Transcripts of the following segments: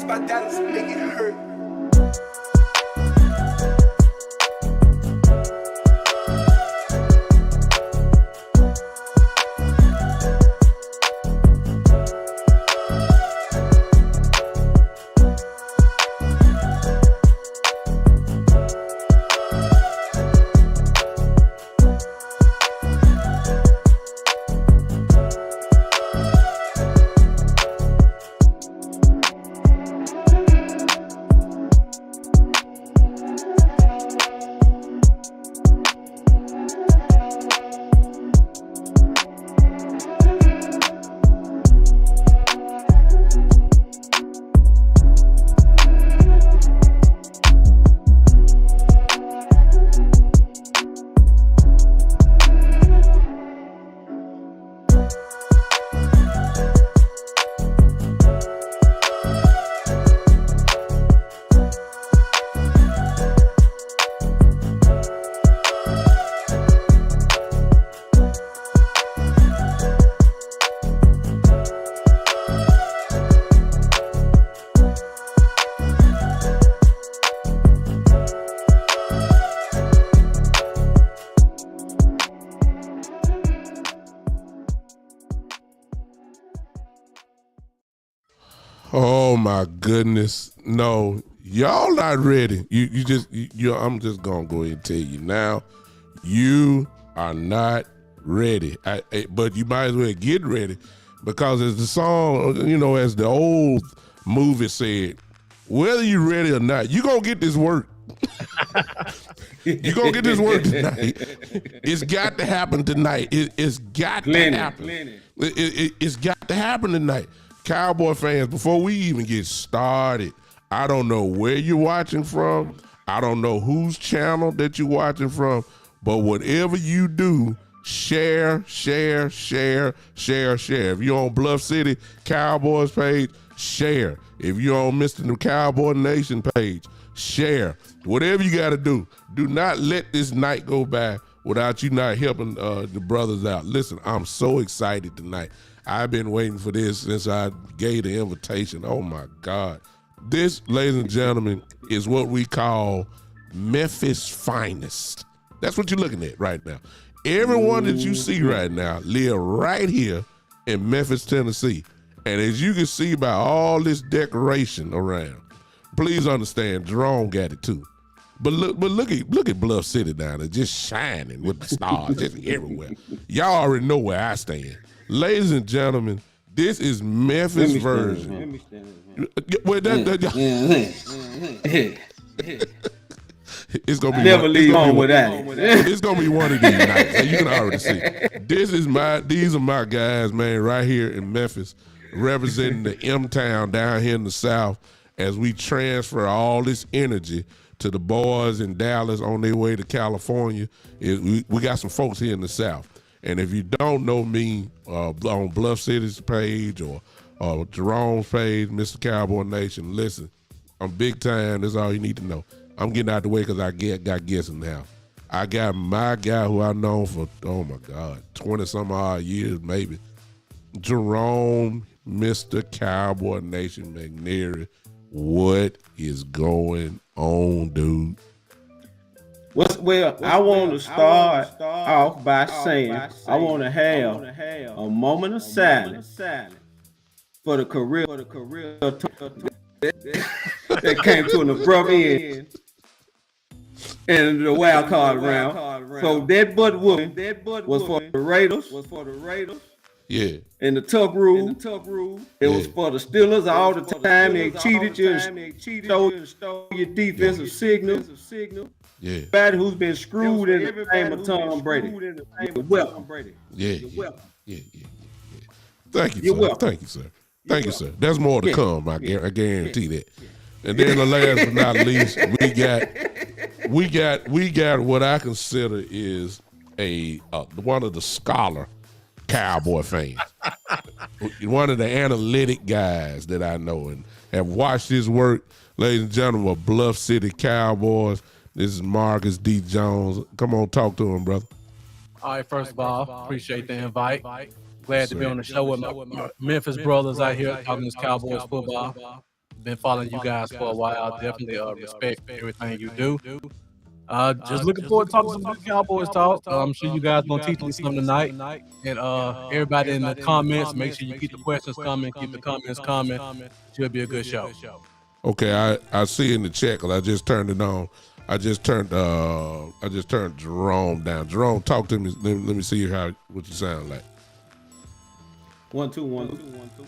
by Dallas make it hurt. Oh my goodness. No, y'all not ready. I'm just gonna go ahead and tell you now, you are not ready. But you might as well get ready, because as the song, as the old movie said, whether you ready or not, you gonna get this work. You gonna get this work tonight. It's got to happen tonight. It's got to happen. It's got to happen tonight. Cowboy fans, before we even get started, I don't know where you're watching from. I don't know whose channel that you're watching from, but whatever you do, share. If you're on Bluff City Cowboys page, share. If you're on Mr.CowboyNation page, share. Whatever you got to do. Do not let this night go by without you not helping the brothers out. Listen, I'm so excited tonight. I've been waiting for this since I gave the invitation. Oh my God. This, ladies and gentlemen, is what we call Memphis finest. That's what you're looking at right now. Everyone that you see right now live right here in Memphis, Tennessee. And as you can see by all this decoration around, please understand, Jerome got it too. But look at Bluff City down there, just shining with the stars just everywhere. Y'all already know where I stand. Ladies and gentlemen, this is Memphis version. It's gonna be never leave home with that. It's gonna be one of these nights. You can already see. These are my guys, man, right here in Memphis, representing the M-Town down here in the South, as we transfer all this energy to the boys in Dallas on their way to California. We got some folks here in the South. And if you don't know me on Bluff City's page or Jerome's page, Mr. Cowboy Nation, listen, I'm big time. That's all you need to know. I'm getting out the way because I got guests in the house. I got my guy who I've known for, 20-some odd years maybe, Jerome, Mr. Cowboy Nation McNary. What is going on, dude? Well, I want to start off by saying I want to have a moment of silence for the career that came to an abrupt end in the wild card round. So that butt whooping was for the Raiders. Yeah. And the tuck rule, it was for the Steelers all the time. They cheated you and stole your defensive signal. Yeah. Everybody who's been screwed in the name of Tom Brady. You're welcome. Yeah. Thank you, You're sir. welcome. Thank you, sir. Thank you, sir. There's more to come. I guarantee that. And then the last but not least, we got what I consider is one of the scholar Cowboy fans, one of the analytic guys that I know and have watched his work. Ladies and gentlemen, of Bluff City Cowboys. This is Marcus D. Jones. Come on, talk to him, brother. All right, first of all, appreciate the invite. Glad to be on the show with my Memphis brothers out here talking this Cowboys football. Been following you guys for a while. Definitely respect everything you do. Just looking forward to talking some good Cowboys talk. I'm sure you guys gonna teach me something tonight. And everybody in the comments, make sure you keep the questions coming, keep the comments coming. Should be a good show. Okay, I see in the chat because I just turned it on. I just turned Jerome down. Jerome, talk to me. Let me see what you sound like. 1 2 1 2 1 2.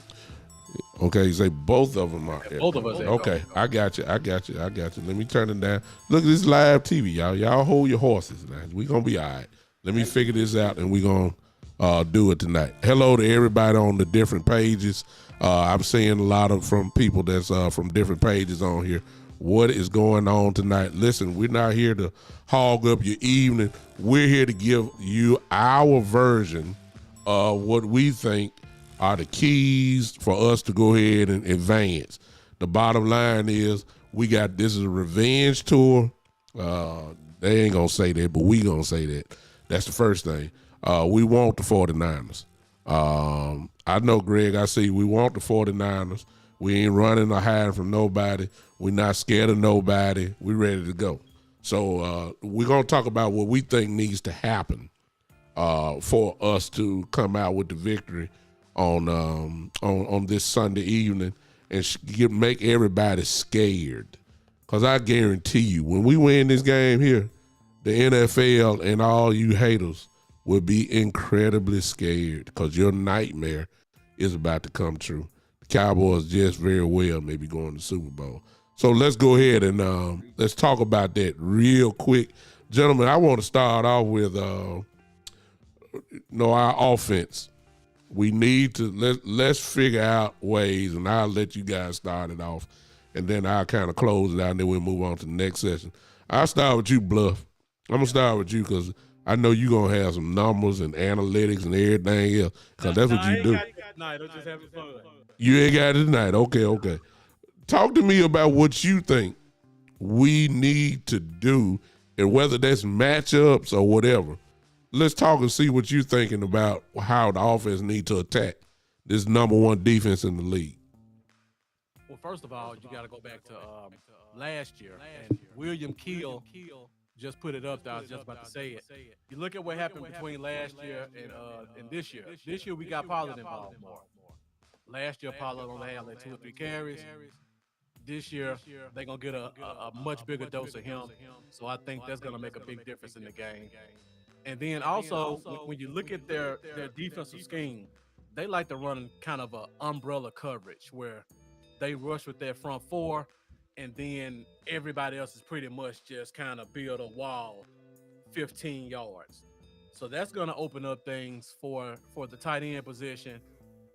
Okay, you say both of them are. Both of us. Okay, I got you. Let me turn it down. Look at this live TV, y'all. Y'all hold your horses now. We gonna be all right. Let me figure this out, and we gonna do it tonight. Hello to everybody on the different pages. I'm seeing a lot of from people that's from different pages on here. What is going on tonight? Listen, we're not here to hog up your evening. We're here to give you our version of what we think are the keys for us to go ahead and advance. The bottom line is this is a revenge tour. They ain't gonna say that, but we gonna say that. That's the first thing. We want the 49ers. I know, Greg, I see we want the 49ers. We ain't running or hiding from nobody. We're not scared of nobody. We're ready to go. So we're going to talk about what we think needs to happen for us to come out with the victory on this Sunday evening and make everybody scared. Because I guarantee you, when we win this game here, the NFL and all you haters will be incredibly scared because your nightmare is about to come true. The Cowboys just very well may be going to the Super Bowl. So let's go ahead and let's talk about that real quick. Gentlemen, I want to start off with our offense. We need to let's figure out ways, and I'll let you guys start it off, and then I'll kind of close it out, and then we'll move on to the next session. I'll start with you, Bluff. I'm going to start with you because I know you're going to have some numbers and analytics and everything else because that's what you do. I'm just having fun. You ain't got it tonight. Okay. Talk to me about what you think we need to do and whether that's matchups or whatever. Let's talk and see what you're thinking about how the offense need to attack this number one defense in the league. Well, first of all, you got to go back to last year. And William Keel just put it up there. I was just about to say it. You look at what happened between last year and this year. This year, we got Pollard involved more. Last year, Pollard only had like 2 or 3 carries. This year, they're going to get a much bigger dose of him. So I think that's going to make a big difference in the game. And then also, when you look at their defensive scheme, they like to run kind of an umbrella coverage where they rush with their front four, and then everybody else is pretty much just kind of build a wall 15 yards. So that's going to open up things for the tight end position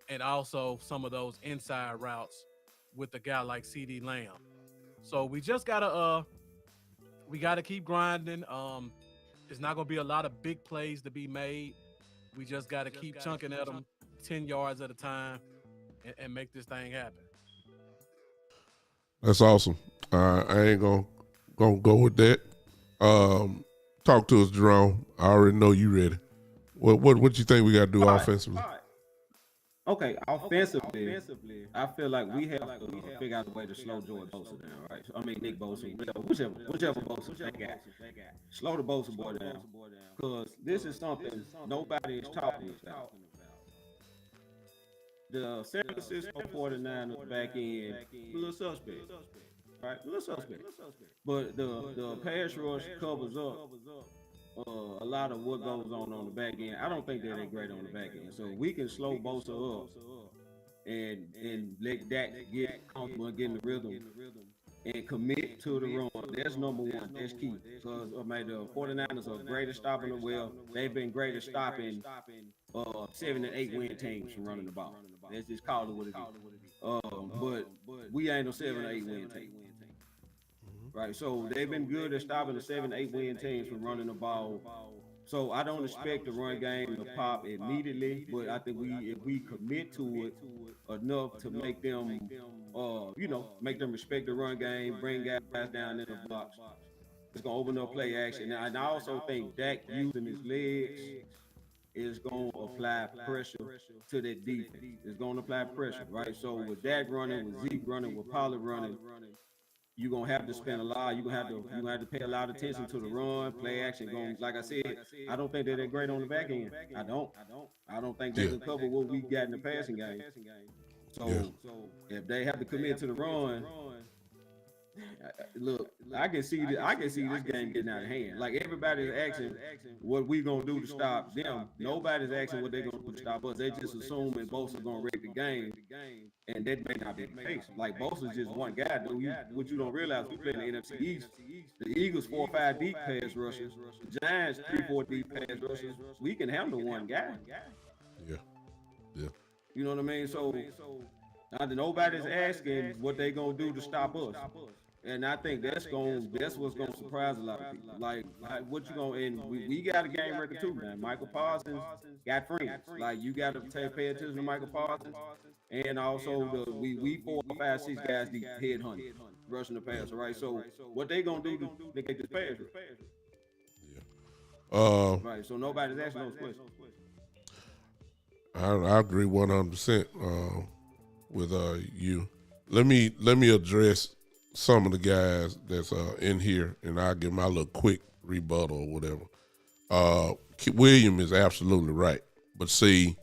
and also some of those inside routes with a guy like CD Lamb. So we just got to keep grinding. There's not going to be a lot of big plays to be made. We just got to keep chunking at them 10 yards at a time and make this thing happen. That's awesome. I ain't gonna go with that. Talk to us, Jerome. I already know you ready. What you think we got to do offensively? All right. Okay, offensively, I feel like we have to figure out a way to slow Jordan Bosa down, right? I mean, Nick Bosa, whichever Bosa they got. Slow the Bosa boy down, because this is something nobody is talking about. The San Francisco 49ers back end, a little suspect, right? A little suspect. But the pass rush covers up a lot of what goes on the back end. I don't think they're that great on the back end. So we can slow Bosa up and let Dak get comfortable and get in the rhythm and commit to the run. That's number one. That's key. Because the 49ers are great at stopping the well. They've been great at stopping 7 and 8 win teams from running the ball. Let's just call it what it is. But we ain't no 7 or 8 win team. Right, so they've been good at stopping the 7, 8 win teams from running the ball. So I don't expect the run game to pop immediately, but I think if we commit to it enough to make them, make them respect the run game, bring guys down in the box, it's gonna open up play action. And I also think Dak using his legs is going to apply pressure to that defense. It's going to apply pressure, right? So with Dak running, with Zeke running, with Pollard running, you're gonna have to spend a lot. You're gonna have to pay a lot of attention to the run, play action. Going like I said, I don't think they're that great on the back end. I don't. I don't think they Yeah. can cover what we got in the passing game. Yeah. So if they have to commit to the run, look, I can see this game getting out of hand. Like everybody's asking what we gonna do to stop them. Nobody's asking what they're gonna do to stop us. They just assuming both are gonna wreck the game, and that may not be the case. Like both is just one guy, dude. What you don't realize, we play in the NFC East. The Eagles 4 or 5 deep pass rushers. The Giants 3 4 deep pass rushers. We can handle one guy. Yeah. Yeah. You know what I mean? So nobody's asking what they gonna do to stop us. And I think that's what's gonna surprise a lot of people. Like what you gonna and we got a game record too, man. Michael Parsons got friends. Like you gotta pay attention to Michael Parsons. And also we 4 or 5, 6 guys deep headhunting, rushing the passer, right? So what they gonna do to negate this pass rush? Yeah. Right. So nobody's asking those questions. I agree 100% with you. Let me address some of the guys that's in here, and I'll give my little quick rebuttal or whatever. William is absolutely right, but see,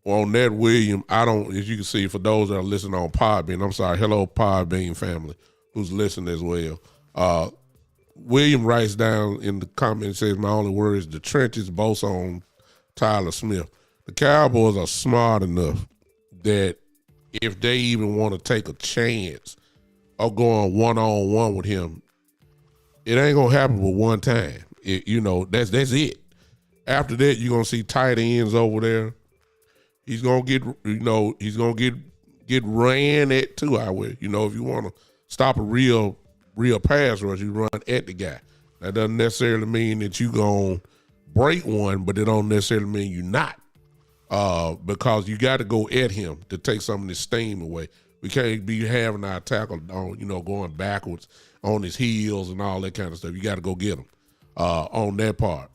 on that William, I don't. As you can see, for those that are listening on Podbean, I'm sorry, hello Podbean family who's listening as well. William writes down in the comments, says my only word is the trenches, both on Tyler Smith. The Cowboys are smart enough that if they even want to take a chance of going one-on-one with him, it ain't gonna happen with one time. That's it. After that, you're gonna see tight ends over there. He's gonna get ran at too. I would, if you want to stop a real pass rush, you run at the guy. That doesn't necessarily mean that you gonna break one, but it don't necessarily mean you're not. Because you got to go at him to take some of this steam away. We can't be having our tackle on, going backwards on his heels and all that kind of stuff. You got to go get him on that part.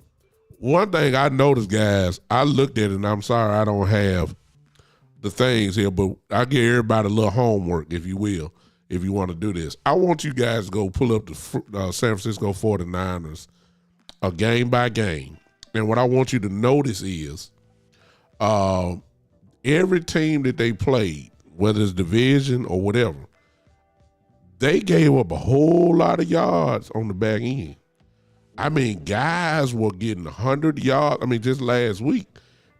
One thing I noticed, guys, I looked at it, and I'm sorry I don't have the things here, but I give everybody a little homework, if you will, if you want to do this. I want you guys to go pull up the San Francisco 49ers game by game. And what I want you to notice is every team that they played, whether it's division or whatever, they gave up a whole lot of yards on the back end. I mean, guys were getting 100 yards. I mean, just last week,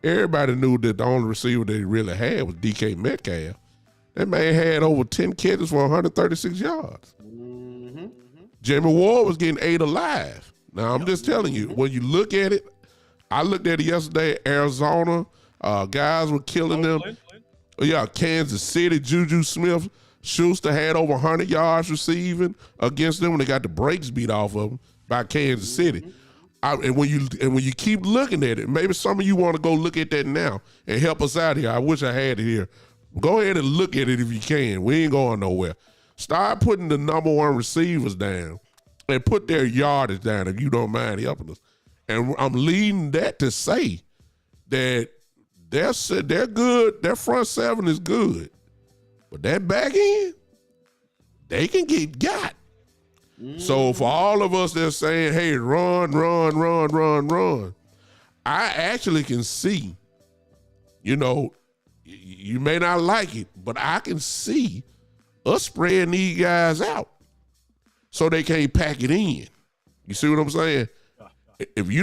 everybody knew that the only receiver they really had was DK Metcalf. That man had over 10 catches for 136 yards. Mm-hmm. Jamie Ward was getting 8 alive. Now, I'm just telling you, when you look at it, I looked at it yesterday, Arizona, guys were killing them. Yeah, Kansas City, Juju Smith-Schuster had over 100 yards receiving against them when they got the brakes beat off of them by Kansas City. And when you keep looking at it, maybe some of you want to go look at that now and help us out here. I wish I had it here. Go ahead and look at it if you can. We ain't going nowhere. Start putting the number 1 receivers down and put their yardage down if you don't mind helping us. And I'm leading that to say that they're good. Their front 7 is good. But that back end, they can get got. So for all of us that's saying, hey, run, I actually can see, you may not like it, but I can see us spreading these guys out so they can't pack it in. You see what I'm saying? If you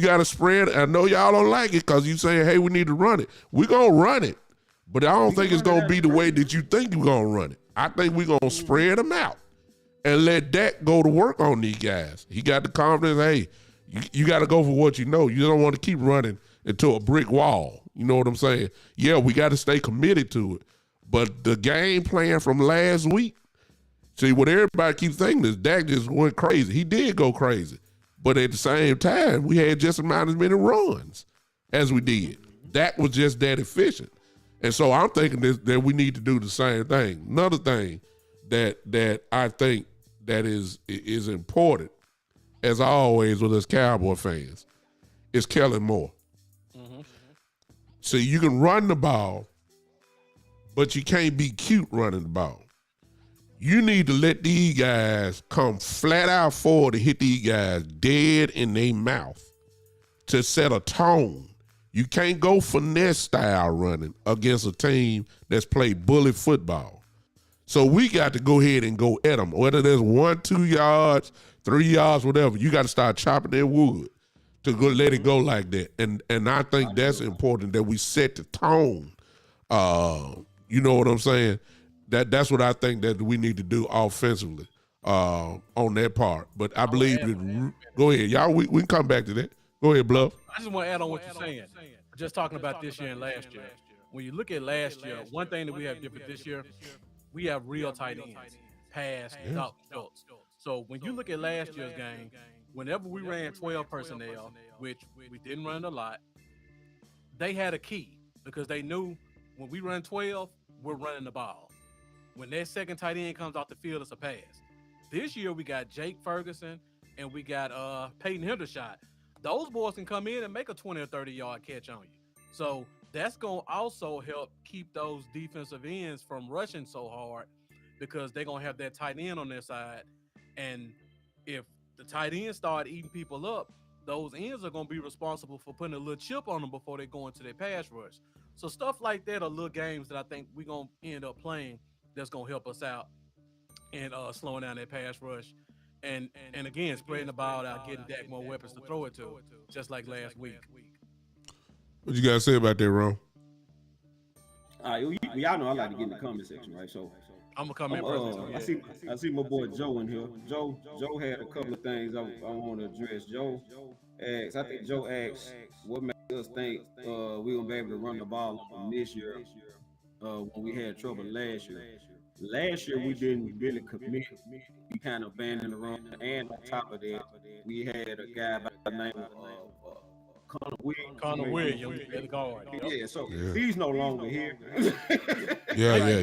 got to spread, I know y'all don't like it because you saying, hey, we need to run it. We're going to run it, but I don't think it's going to be the way that you think you're going to run it. I think we're going to spread them out and let Dak go to work on these guys. He got the confidence, hey, you got to go for what you know. You don't want to keep running into a brick wall. You know what I'm saying? Yeah, we got to stay committed to it. But the game plan from last week, see, what everybody keeps thinking is Dak just went crazy. He did go crazy. But at the same time, we had just about as many runs as we did. Dak was just that efficient. And so I'm thinking that we need to do the same thing. Another thing that I think that is important, as always with us Cowboy fans, is Kellen Moore. So you can run the ball, but you can't be cute running the ball. You need to let these guys come flat out forward to hit these guys dead in their mouth to set a tone. You can't go finesse style running against a team that's played bully football. So we got to go ahead and go at them. Whether there's 1, 2 yards, 3 yards, whatever, you got to start chopping their wood to go let it go like that. And I think that's important that we set the tone. You know what I'm saying? That's what I think that we need to do offensively on that part. But I believe that, go ahead, y'all. We can come back to that. Go ahead, Bluff. I just want to add on what you're saying. Just talking about this year and last year. When you look at last year, one thing that we have different this year, we have real tight ends, pass, stop, Schultz. So when you look at last year's game, whenever we ran 12 personnel, which we didn't run a lot, they had a key because they knew when we run 12, we're running the ball. When that second tight end comes off the field, it's a pass. This year we got Jake Ferguson and we got Peyton Hendershot. Those boys can come in and make a 20 or 30 yard catch on you. So that's going to also help keep those defensive ends from rushing so hard because they're going to have that tight end on their side. And if the tight end start eating people up, those ends are going to be responsible for putting a little chip on them before they go into their pass rush. So stuff like that are little games that I think we're going to end up playing that's going to help us out and slowing down that pass rush. And again, spreading the ball out, getting Dak more weapons to throw it to, just like last week. What you guys say about that, Ron? Y'all know I like to get in the comment section, right? So I'm gonna come in first. I see my boy Joe in here. Joe had a couple of things I want to address. Joe asked, what makes us think we're gonna be able to run the ball this year when we had trouble last year. Last year we didn't really commit. We kind of abandoned the run, and on top of that, we had a guy by the name of Connor Williams, the guard. He's no longer here. Yeah.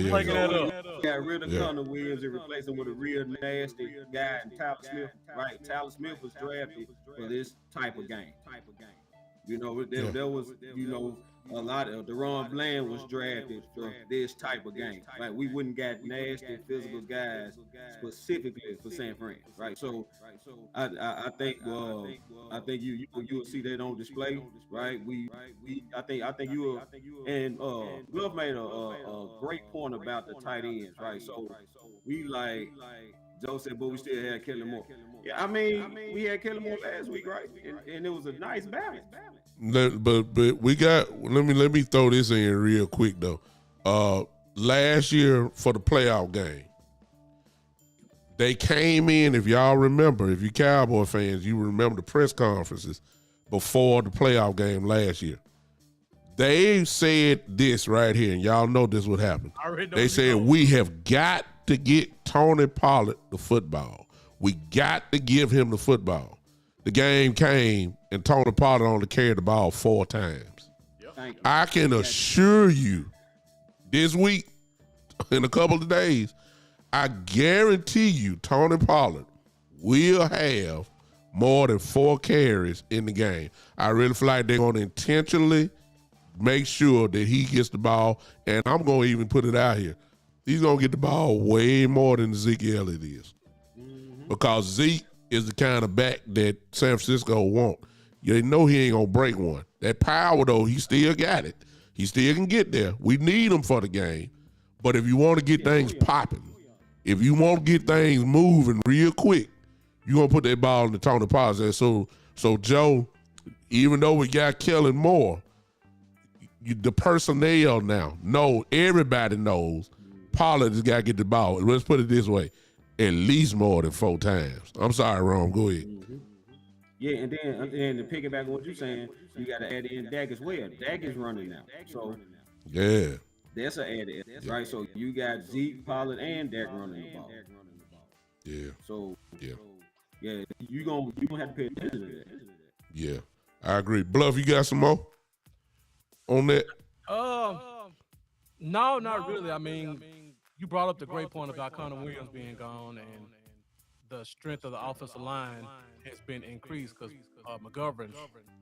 Got rid of Connor Williams and replaced him with a real nasty guy, and Tyler Smith. Right, Tyler Smith was drafted for this type of game. You know, there was, a lot of Deron Bland was drafted for this type of game. Like we wouldn't got nasty physical guys specifically for San Fran, right? So I think you will see that on display, right? I think you will, and Bluff made a great point about the tight ends, right? So we like Joe said, but we still had Kellen Moore. Yeah, I mean we had Kellen Moore last week, right? And it was a nice balance. But we got, let me throw this in real quick though. Last year for the playoff game, they came in, if y'all remember, if you Cowboy fans, you remember the press conferences before the playoff game last year. They said this right here, and y'all know this would happen. They said, we have got to get Tony Pollard the football. We got to give him the football. The game came, and Tony Pollard only carried the ball 4 times. Yep. I can assure you, this week, in a couple of days, I guarantee you Tony Pollard will have more than 4 carries in the game. I really feel like they're going to intentionally make sure that he gets the ball, and I'm going to even put it out here. He's going to get the ball way more than Zeke Elliott is. Because Zeke is the kind of back that San Francisco want. You know he ain't going to break one. That power, though, he still got it. He still can get there. We need him for the game. But if you want to get things popping, if you want to get things moving real quick, you're going to put that ball in the Tony Pollard. So Joe, even though we got Kellen Moore, the personnel now know, everybody knows Pollard has got to get the ball. Let's put it this way, at least more than 4 times. I'm sorry, Ron, go ahead. Yeah, and then to piggyback on what you're saying, you got to add in Dak as well. Dak is running now. So yeah, that's an added, right? So you got Zeke, Pollard, and Dak running the ball. Yeah. So you gonna have to pay attention to that. Yeah, I agree. Bluff, you got some more on that? No, not really. I mean, you brought up the great point about Connor Williams being gone and the strength of the offensive line has been increased because McGovern,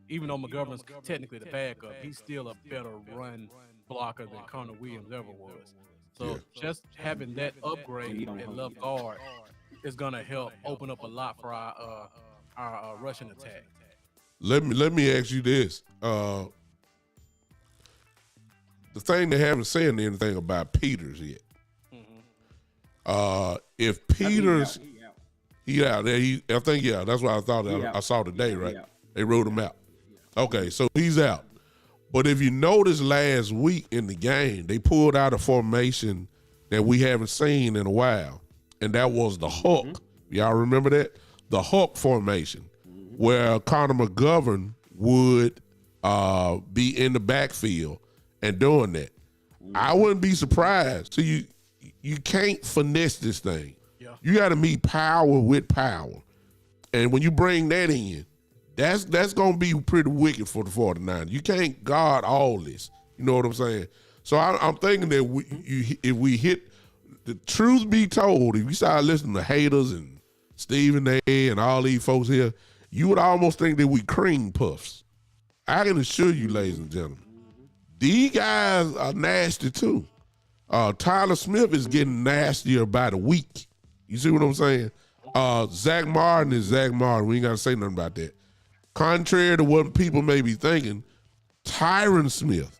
even though McGovern's technically the backup, he's still a better run blocker than Connor Williams ever was. So just having that upgrade at left guard is gonna help open up a lot for our rushing attack. Let me ask you this. The thing they haven't said anything about Peters yet. If Peters, he out there. I think that's what I thought. I saw today, right? They wrote him out. Okay, so he's out. But if you notice last week in the game, they pulled out a formation that we haven't seen in a while, and that was the Hulk. Y'all remember that? The Hulk formation, where Connor McGovern would be in the backfield and doing that. I wouldn't be surprised. So you can't finesse this thing. Yeah. You got to meet power with power. And when you bring that in, that's going to be pretty wicked for the 49ers. You can't guard all this. You know what I'm saying? So I'm thinking that if we hit, the truth be told, if you start listening to haters and Stephen A. and all these folks here, you would almost think that we cream puffs. I can assure you, ladies and gentlemen, these guys are nasty too. Tyler Smith is getting nastier by the week. You see what I'm saying? Zach Martin is Zach Martin. We ain't got to say nothing about that. Contrary to what people may be thinking, Tyron Smith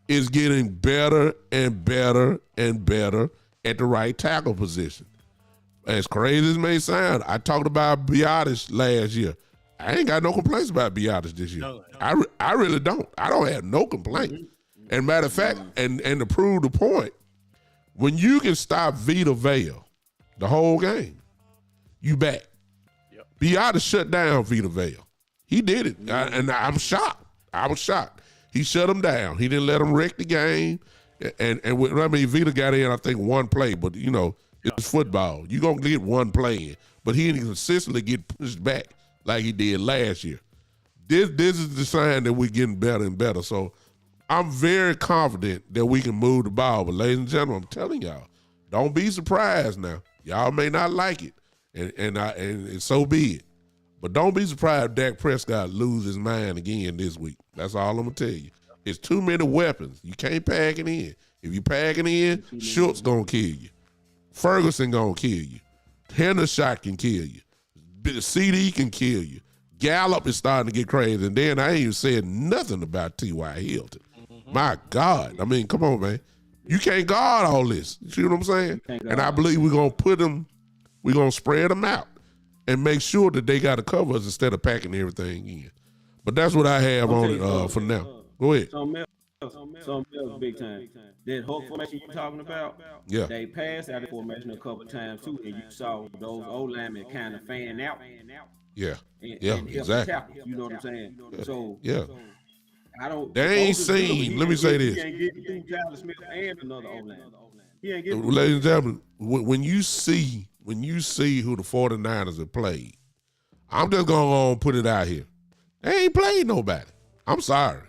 is getting better and better and better at the right tackle position. As crazy as it may sound, I talked about Biotis last year. I ain't got no complaints about Biotis this year. No. I really don't. I don't have no complaint. And matter of fact, and to prove the point, when you can stop Vita Vea the whole game, you back. Yep. Biotis shut down Vita Vea. He did it, and I'm shocked. I was shocked. He shut him down. He didn't let him wreck the game. And Vita got in, I think, one play, but, it's football. You're going to get one play in, but he didn't consistently get pushed back like he did last year. This is the sign that we're getting better and better. So I'm very confident that we can move the ball. But, ladies and gentlemen, I'm telling y'all, don't be surprised now. Y'all may not like it, and so be it. But don't be surprised if Dak Prescott lose his mind again this week. That's all I'm going to tell you. It's too many weapons. You can't pack it in. If you pack it in, Schultz going to kill you. Ferguson going to kill you. Hendershot can kill you. CD can kill you. Gallup is starting to get crazy. And then I ain't even said nothing about T.Y. Hilton. My God. I mean, come on, man. You can't guard all this. You see what I'm saying? And I believe we're going to put them, we're going to spread them out and make sure that they got to cover us instead of packing everything in. But that's what I have on it for now. Go ahead. Something else big time. That Hulk formation you talking about, they passed out the formation a couple times too, and you saw those old linemen kind of fan out. Yeah. And Exactly. Tackles, you know what I'm saying? So I don't. They ain't seen. Let me say this. He ain't getting Tyler Smith and another old line. He ain't getting. Ladies and gentlemen, when you see who the 49ers have played, I'm just gonna put it out here. They ain't played nobody. I'm sorry.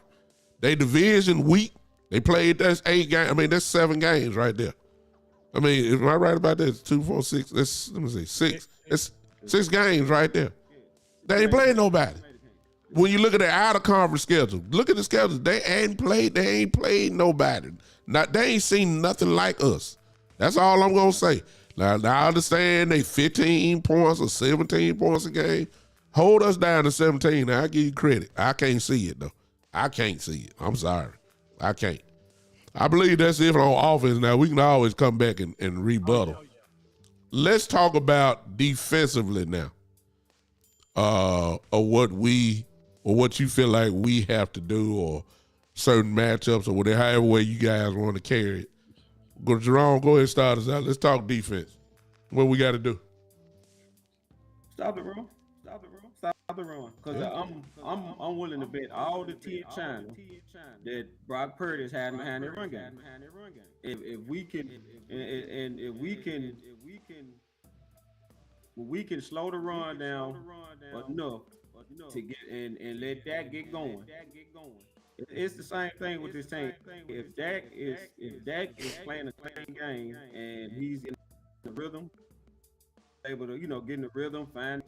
They division week. They played, that's 8 games. I mean, that's 7 games right there. I mean, am I right about that? 2, 4, 6. Let me see. 6. It's 6 games right there. They ain't played nobody. When you look at the out of conference schedule, look at the schedule. They ain't played nobody. They ain't seen nothing like us. That's all I'm gonna say. Now I understand they 15 points or 17 points a game. Hold us down to 17. Now I give you credit. I can't see it though. I can't see it. I'm sorry. I can't. I believe that's it on offense. Now, we can always come back and rebuttal. Let's talk about defensively now. Or what you feel like we have to do, or certain matchups, or whatever, however way you guys want to carry it. Jerome, go ahead and start us out. Let's talk defense. What we got to do? Stop the run. Because I'm willing to bet all the T China that Brock Purdy is hiding behind that run game. If we can slow the run down enough to get and let Dak get going. It's the same thing with this team. If Dak is playing the same game and he's in the rhythm, able to, get in the rhythm, find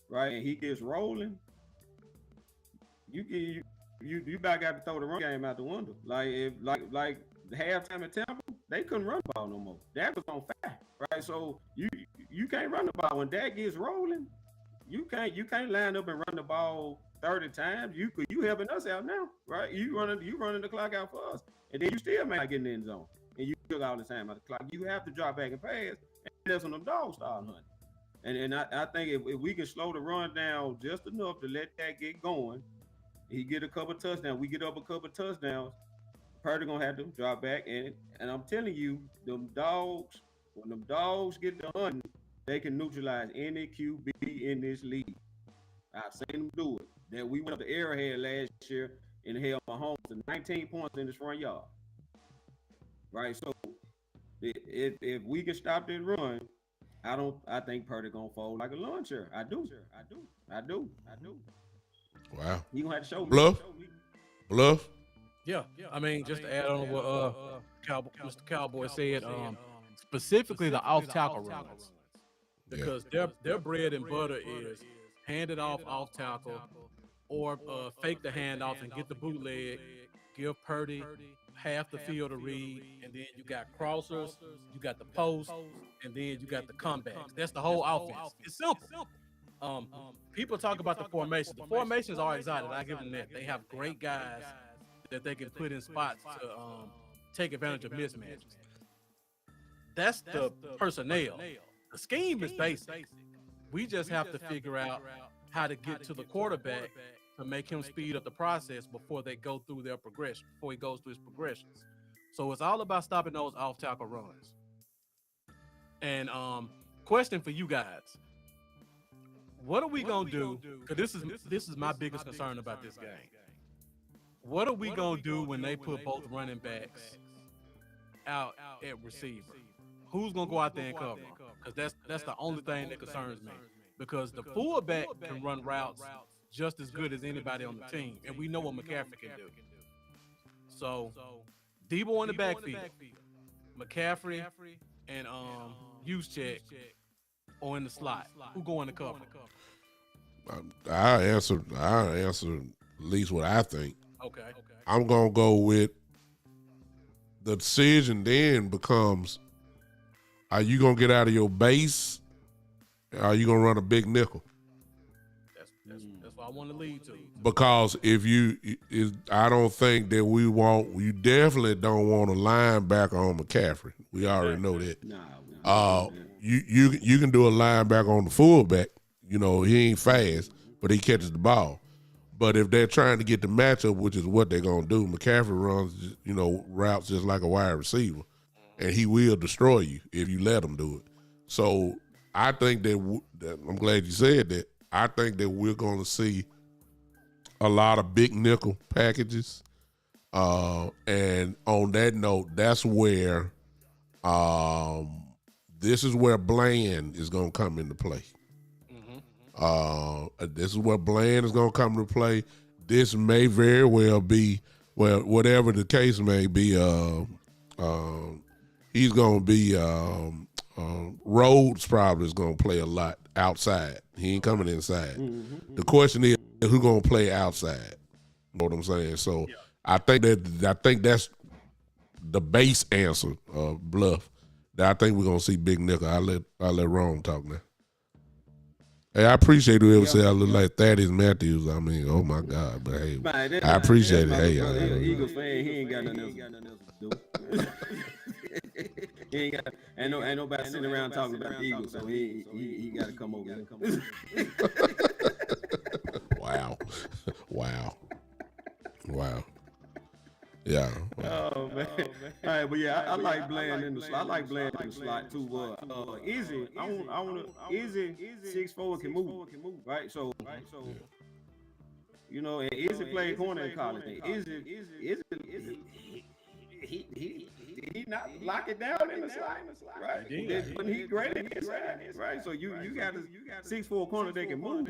right, and he gets rolling, you about got to throw the run game out the window. Like if like the halftime at Tampa, they couldn't run the ball no more. Dak was on fire, right? So you can't run the ball when Dak gets rolling. You can't line up and run the ball 30 times. You helping us out now, right? You running the clock out for us, and then you still may not get in the end zone, and you took all the time out the clock. You have to drop back and pass, and that's when them dogs start hunting. And I think if we can slow the run down just enough to let that get going, he get a couple touchdowns. We get up a couple touchdowns. Purdy gonna have to drop back, and I'm telling you, when them dogs get to hunting, they can neutralize any QB in this league. I've seen them do it. That we went up the Arrowhead last year and held Mahomes to 19 points in his front yard. Right. So if we can stop that run, I think Purdy gonna fold like a lawn chair. I do. Wow. You gonna have to show me. Bluff. Yeah. I mean, just to add on what Mr. Cowboy said, specifically the off tackle runs, because their bread and butter is hand it off tackle, or fake the handoff and get the bootleg, give Purdy half the field to read, and then you got crossers, you got the post, and then you got the comebacks. That's the whole offense. It's simple. People talk about the formations. The formations are exotic. I give them that. They have great guys that they can put in spots to take advantage of mismatches. That's the personnel. The scheme is basic. We just have to figure out how to get to the quarterback to make him speed up the process before they go through their progression, before he goes through his progressions. So it's all about stopping those off tackle runs. And question for you guys. What are we gonna do? Because this is my biggest concern about this game. What are we gonna do when they put both running backs out at receiver? Who's gonna go out there and cover? Because that's the only thing that concerns me. Because the fullback can run routes just as good as anybody on the team, and we know what McCaffrey can do. So Debo in the backfield, McCaffrey and Juszczyk or in the slot. Who go in the cover? I'll answer at least what I think. Okay. I'm gonna go with the decision. Then becomes: are you gonna get out of your base? Or are you gonna run a big nickel? That's what I want to lead to. Because I don't think that you definitely don't want a linebacker on McCaffrey. We already know that. You can do a linebacker on the fullback. He ain't fast, but he catches the ball. But if they're trying to get the matchup, which is what they're gonna do, McCaffrey runs, routes just like a wide receiver, and he will destroy you if you let him do it. So I think that I'm glad you said that. I think that we're going to see a lot of big nickel packages. And on that note, that's where this is where Bland is going to come into play. This is where Bland is going to come into play. This may very well be, whatever the case may be, he's going to be Rhodes probably is going to play a lot outside. He ain't coming inside. The question is, who's going to play outside? You know what I'm saying? So I think that's the base answer, Bluff. That I think we're going to see big nickel. I'll let Rome talk now. Hey, I appreciate whoever said I look like Thaddeus Matthews. I mean, oh my God, but hey, I appreciate it. Hey, Eagles fan, he ain't got nothing else to do. Ain't nobody sitting around talking about the Eagles, so he got to come over here. Wow. Yeah. Oh man. All right, but yeah, I like Bland in the slot. I like Bland in the slot too. Izzy, Izzy 6'4" can move, right? So, and Izzy played corner in college. Izzy, he not lock it down in the slot, right? But he great in the inside, right? So you got a 6'4" corner that can move.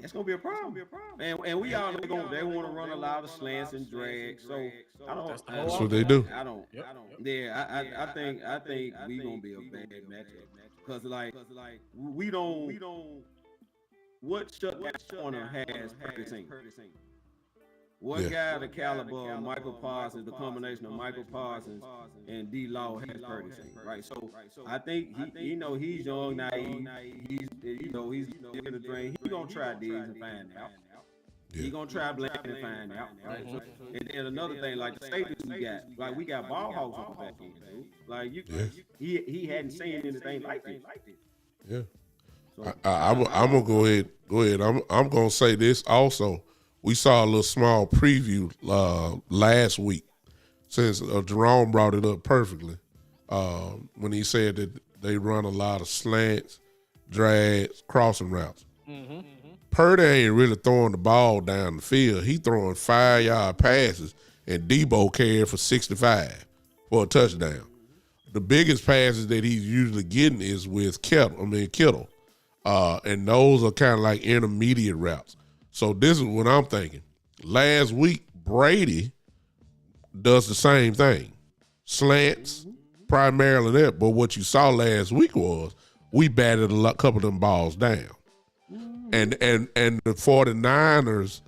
It's gonna be a problem. And we all know they want to run a lot of slants and drags. So that's what they do. I think we gonna be a bad matchup. Cause like we don't. What shutdown corner has Purdy? What guy the caliber of Michael Parsons, the combination of Michael Parsons and D. Law has Purdy, right? So I think he's young, naive. He's in the drain. He's gonna try Diggs and find out. Yeah. He's gonna try Bland and find out, right? So, and then another thing, like the safeties we got ball hogs on the back end, dude. Like he hadn't seen anything like this. Yeah. So, I'm gonna go ahead. I'm gonna say this also. We saw a little small preview last week, since Jerome brought it up perfectly when he said that they run a lot of slants, drags, crossing routes. Mm-hmm. Purdy ain't really throwing the ball down the field. He throwing 5-yard passes, and Debo carried for 65 for a touchdown. The biggest passes that he's usually getting is with Kittle. And those are kind of like intermediate routes. So this is what I'm thinking. Last week, Brady does the same thing. Slants, primarily that. But what you saw last week was we batted a couple of them balls down. And the 49ers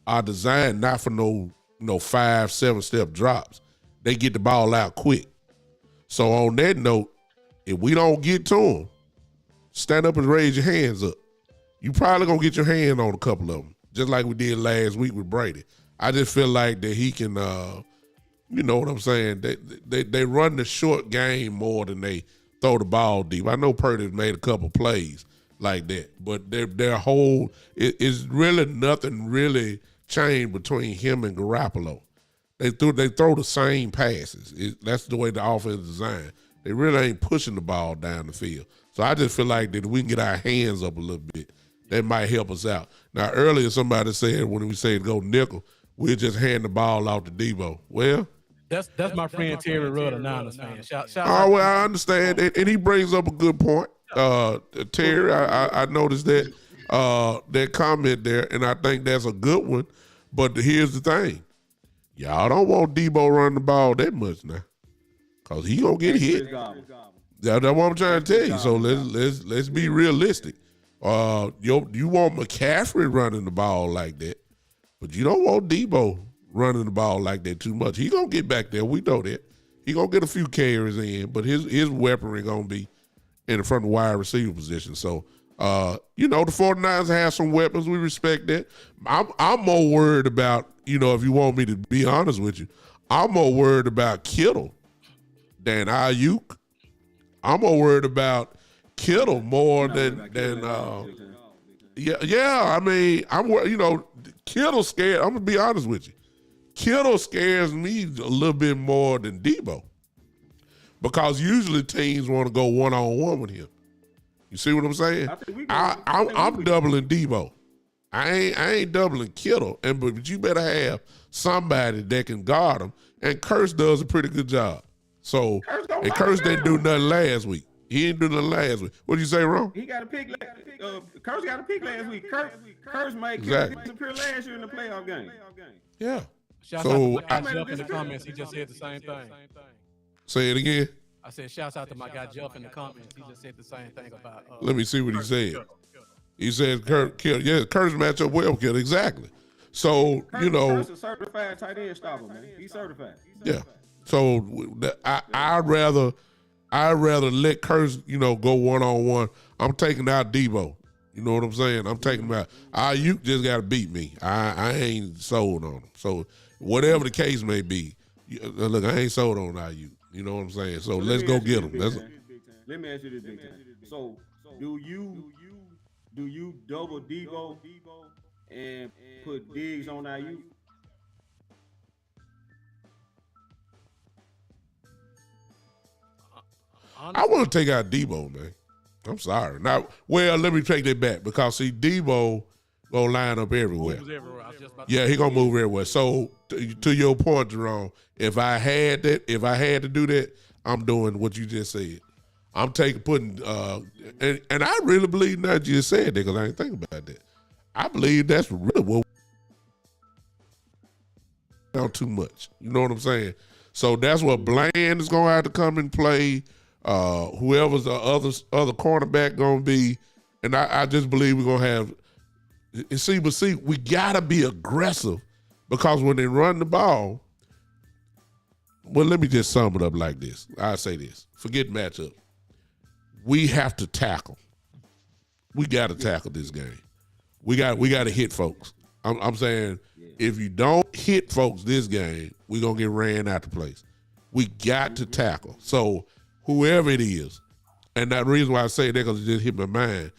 are designed not for no 5-7 step drops. They get the ball out quick. So on that note, if we don't get to them, stand up and raise your hands up. You probably gonna get your hand on a couple of them, just like we did last week with Brady. I just feel like that he can, you know what I'm saying? They run the short game more than they throw the ball deep. I know Purdy's made a couple plays like that, but their whole is really nothing really changed between him and Garoppolo. They throw the same passes. That's the way the offense is designed. They really ain't pushing the ball down the field. So I just feel like that if we can get our hands up a little bit, that might help us out. Now, earlier somebody said when we say go nickel, we'll just hand the ball out to Debo. Well, that's my friend Terry Rudd, a Niners fan. Shout well, I understand, and he brings up a good point. Terry, I noticed that comment there, and I think that's a good one. But here's the thing. Y'all don't want Debo running the ball that much now, because he going to get hit. That's what I'm trying to tell you. So let's be realistic. You want McCaffrey running the ball like that, but you don't want Debo running the ball like that too much. He gonna get back there. We know that. He gonna get a few carries in, but his weaponry gonna be in the front of the wide receiver position. So the 49ers have some weapons. We respect that. I'm more worried about, if you want me to be honest with you, I'm more worried about Kittle than Ayuk. I'm more worried about Kittle more than I mean, Kittle scared. I'm gonna be honest with you. Kittle scares me a little bit more than Debo, because usually teams want to go one-on-one with him. You see what I'm saying? I'm doubling Debo. I ain't doubling Kittle, but you better have somebody that can guard him. And Curse does a pretty good job. So Curse didn't do nothing last week. He didn't do nothing last week. What did you say, Ron? He got a pick. Curse got a pick last week. Curse made disappear last year in the playoff game. Yeah. Shout out to my guy Jeff in the comments. He just said the same thing. Say it again. I said, shouts out to my guy Jeff in the comments. He just said the same thing about. Let me see what he said. He said, Curse match up well with Kittle. Exactly. So, Curse is certified tight end stopper, man. He's certified. Yeah. So I'd rather let Curse, go one-on-one. I'm taking out Debo. You know what I'm saying? I'm taking him out. Ayuk just got to beat me. I ain't sold on him. So whatever the case may be, look, I ain't sold on Ayuk. You know what I'm saying? So let's go get him. Let me ask you this, big time. So do you double Debo and put Diggs on Ayuk? I want to take out Debo, man. I'm sorry. Now, let me take that back, because see, Debo gonna line up everywhere. Yeah, he gonna move everywhere. So to your point, Jerome, if I had to do that, I'm doing what you just said. I'm putting and I really believe that you just said that, because I ain't thinking about that. I believe that's really what not too much. You know what I'm saying? So that's what Bland is gonna have to come and play. Whoever's the other cornerback gonna be, and I just believe we're gonna have. And see, we gotta be aggressive because when they run the ball, well, let me just sum it up like this. I say this: forget matchup. We have to tackle. We got to tackle this game. We got to hit folks. I'm saying if you don't hit folks this game, we're gonna get ran out the place. We got to tackle. So whoever it is, and that reason why I say that because it just hit my mind.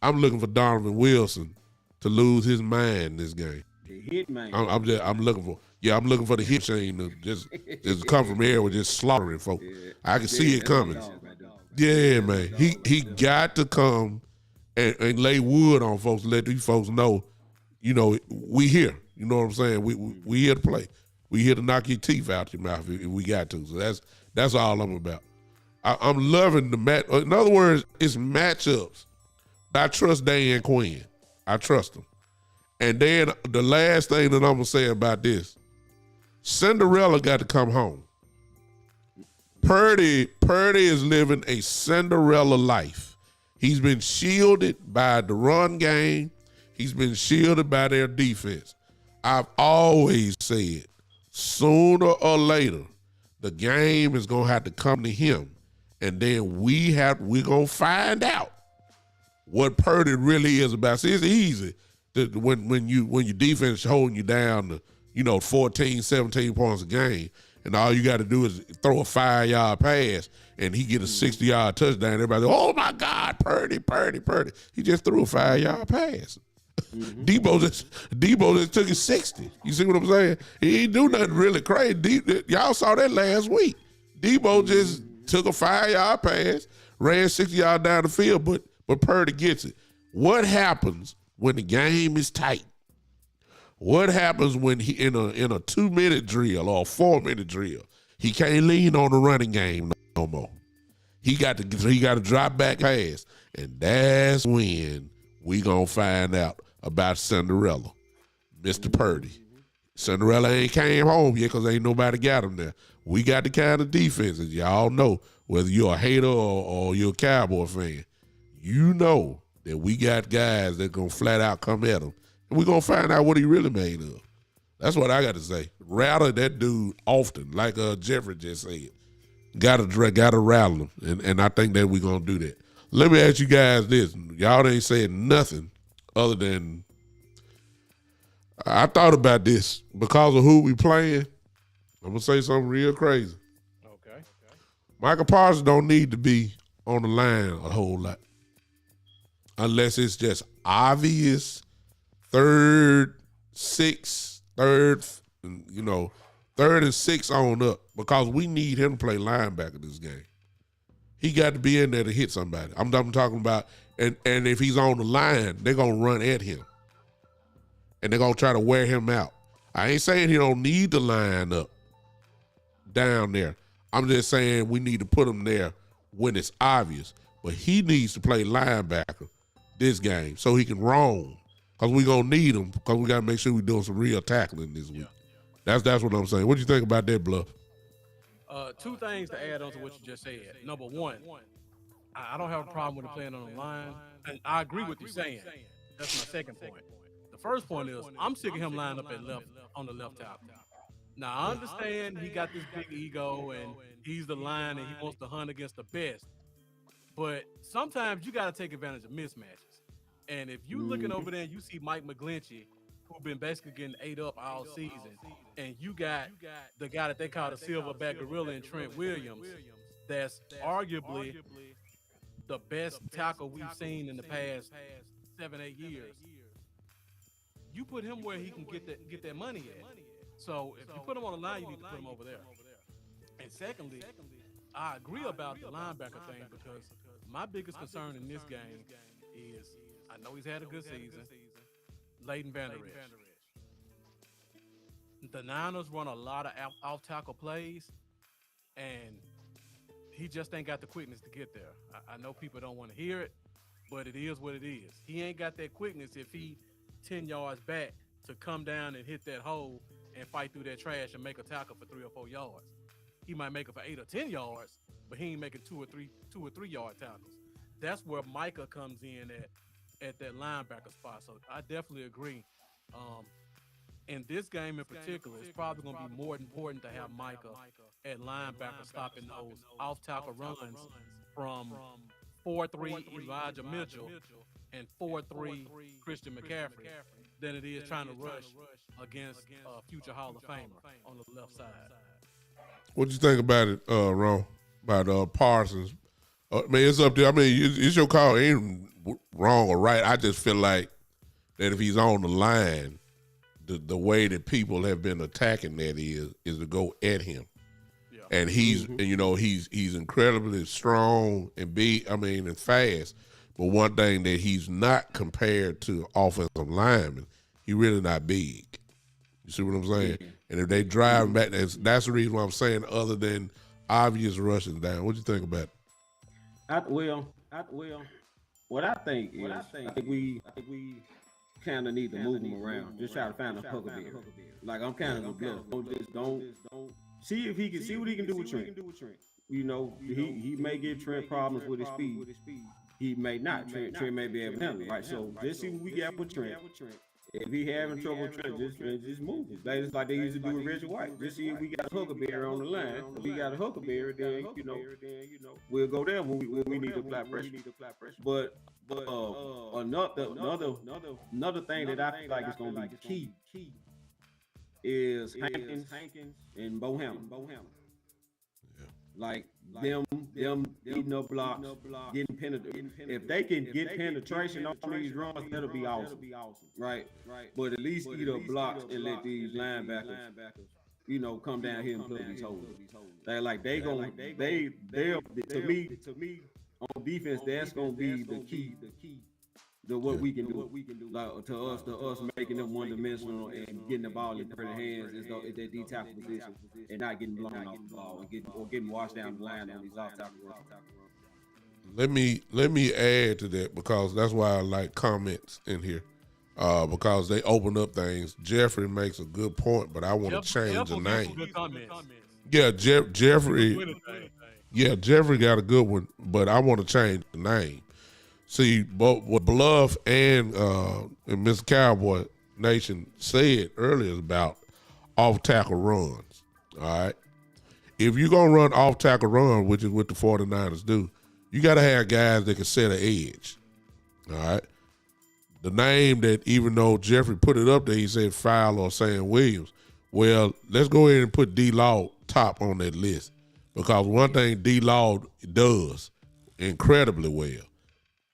I'm looking for Donovan Wilson to lose his mind this game. The hit man. I'm looking for the hit chain to just come from here with just slaughtering folks. Yeah. I can see it coming. Yeah, man. He got to come and lay wood on folks, let these folks know, we here. You know what I'm saying? We here to play. We here to knock your teeth out your mouth if we got to. So that's all I'm about. I'm loving the match. In other words, it's matchups. I trust Dan Quinn. I trust him. And then the last thing that I'm gonna say about this, Cinderella got to come home. Purdy is living a Cinderella life. He's been shielded by the run game. He's been shielded by their defense. I've always said, sooner or later, the game is gonna have to come to him, and then we're gonna find out what Purdy really is about. See, it's easy when your defense is holding you down to 14, 17 points a game, and all you got to do is throw a 5-yard pass, and he get a 60-yard touchdown. Everybody, oh my God, Purdy. He just threw a 5-yard pass. Debo just took it 60. You see what I'm saying? He ain't do nothing really crazy. Y'all saw that last week. Debo just took a 5-yard pass, ran 60 yards down the field, but Purdy gets it. What happens when the game is tight? What happens when he in a 2-minute drill or a 4-minute drill? He can't lean on the running game no more. He got to drop back pass, and that's when we gonna find out about Cinderella, Mr. Purdy. Cinderella ain't came home yet because ain't nobody got him there. We got the kind of defense, as y'all know, whether you're a hater or you're a Cowboy fan, you know that we got guys that gonna flat out come at him, and we're gonna find out what he really made of. That's what I got to say. Rattle that dude often, like Jeffrey just said. Gotta rattle him, and I think that we're gonna do that. Let me ask you guys this: y'all ain't saying nothing other than I thought about this because of who we playing. I'm gonna say something real crazy. Okay. Michael Parsons don't need to be on the line a whole lot, unless it's just obvious third and 6 on up, because we need him to play linebacker this game. He got to be in there to hit somebody. I'm talking about, and if he's on the line, they're going to run at him. And they're going to try to wear him out. I ain't saying he don't need to line up down there. I'm just saying we need to put him there when it's obvious. But he needs to play linebacker this game so he can roam, because we're going to need him, because we got to make sure we're doing some real tackling this week. That's what I'm saying. What do you think about that, Bluff? 2 things to add on to what you just said. Number one, I don't have a problem with him playing on the line, and I agree with you saying. That's my second point. The first point is I'm sick of him lining up on the left tackle. Now I understand he got this big ego and he's the line and he wants to hunt against the best, but sometimes you got to take advantage of mismatches. And if you looking over there and you see Mike McGlinchey, who've been basically getting ate up all season, and you got the guy that they call the silverback gorilla in Trent Williams, that's arguably the best tackle we've seen in the past 7-8 years. You put him where he can get that money at. So if you put him on the line, you need to put him over there. And secondly, I agree about the linebacker thing, because my biggest concern in this game is, I know he's had a good season, Leighton Vander Esch. The Niners run a lot of off-tackle plays, and he just ain't got the quickness to get there. I know people don't want to hear it, but it is what it is. He ain't got that quickness if he 10 yards back to come down and hit that hole and fight through that trash and make a tackle for 3 or 4 yards. He might make it for 8 or 10 yards, but he ain't making two or three yard tackles. That's where Micah comes in at that linebacker spot. So I definitely agree. Um, in this game in particular, it's probably going to be more important to have Micah at linebacker stopping those off tackle runs from 4-3 Elijah Mitchell and 4-3 Christian McCaffrey than it is trying to rush against a future Hall of Famer on the left side. What you think about it, Ron? About Parsons? I mean, it's up there. I mean, it's your call. It ain't wrong or right. I just feel like that if he's on the line, the way that people have been attacking that is to go at him. Yeah. And he's he's incredibly strong and big. I mean, and fast. But one thing that he's not compared to offensive linemen, he really not big. You see what I'm saying? Yeah. And if they drive him back, that's the reason why I'm saying other than obvious rushing down. What do you think about it? What I think we kind of need to move him around. Just try to find a huckleberry. Like I'm kind of a Bluff. Don't see if he can see what he can do with Trent. You know, he may give Trent problems with his speed. He may not. Trent may be able to handle it, right? So just see what we got with Trent. If he having trouble with Trent, just move it. Just like they used to do with Reggie White. Just see if we got a huckleberry on the line. If we got a huckleberry, then we'll go there when we need to apply pressure. But another thing that I feel like is gonna be key is Hankins and Bo Hammond. Like them eating up blocks, getting penetration. If they can get penetration on these runs, that'll be awesome. Right? But at least eat up blocks and let these linebackers, come down here and plug these holes. They'll to me on defense, that's gonna be the key. What we can do, like to us making them one-dimensional and getting the ball in their hands is that D tackle position and not getting blown off the ball or getting washed down the line on these off tackle runs. Let me add to that because that's why I like comments in here because they open up things. Jeffrey makes a good point, but I want to change the name. Yeah, Jeffrey. Yeah, Jeffrey got a good one, but I want to change the name. See, both what Bluff and Mr.CowboyNation said earlier about off-tackle runs, all right? If you're going to run off-tackle run, which is what the 49ers do, you got to have guys that can set an edge, all right? The name that even though Jeffrey put it up there, he said Fowler or Sam Williams. Well, let's go ahead and put D-Law top on that list because one thing D-Law does incredibly well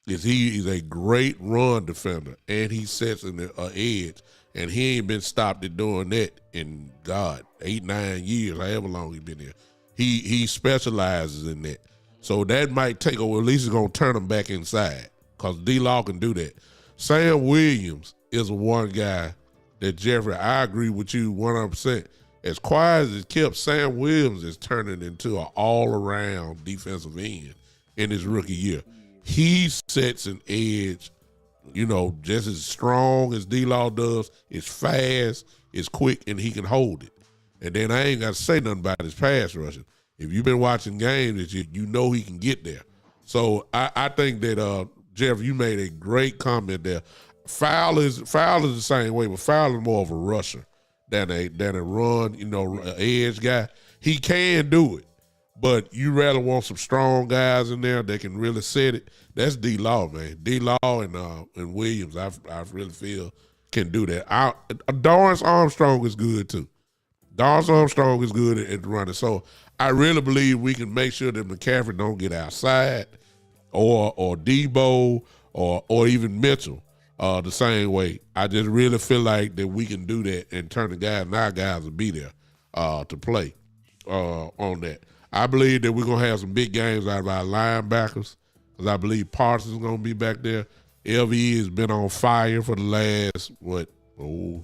is he is a great run defender, and he sets an edge, and he ain't been stopped at doing that in, 8-9 years, however long he's been here. He specializes in that. So that might take, or at least it's going to turn him back inside because D-Law can do that. Sam Williams is one guy that, Jeffrey, I agree with you 100%. As quiet as it kept, Sam Williams is turning into an all-around defensive end in his rookie year. He sets an edge, just as strong as D-Law does. It's fast, it's quick, and he can hold it. And then I ain't got to say nothing about his pass rushing. If you've been watching games, you know he can get there. So I think that, Jeff, you made a great comment there. Fowler's the same way, but Fowler's more of a rusher than a run, an edge guy. He can do it. But you rather want some strong guys in there that can really set it. That's D-Law, man. D-Law and Williams, I really feel can do that. Dorrance Armstrong is good too. Dorrance Armstrong is good at running. So I really believe we can make sure that McCaffrey don't get outside or Debo or even Mitchell the same way. I just really feel like that we can do that and turn the guys, and our guys will be there to play on that. I believe that we're going to have some big games out of our linebackers because I believe Parsons is going to be back there. LVE has been on fire for the last,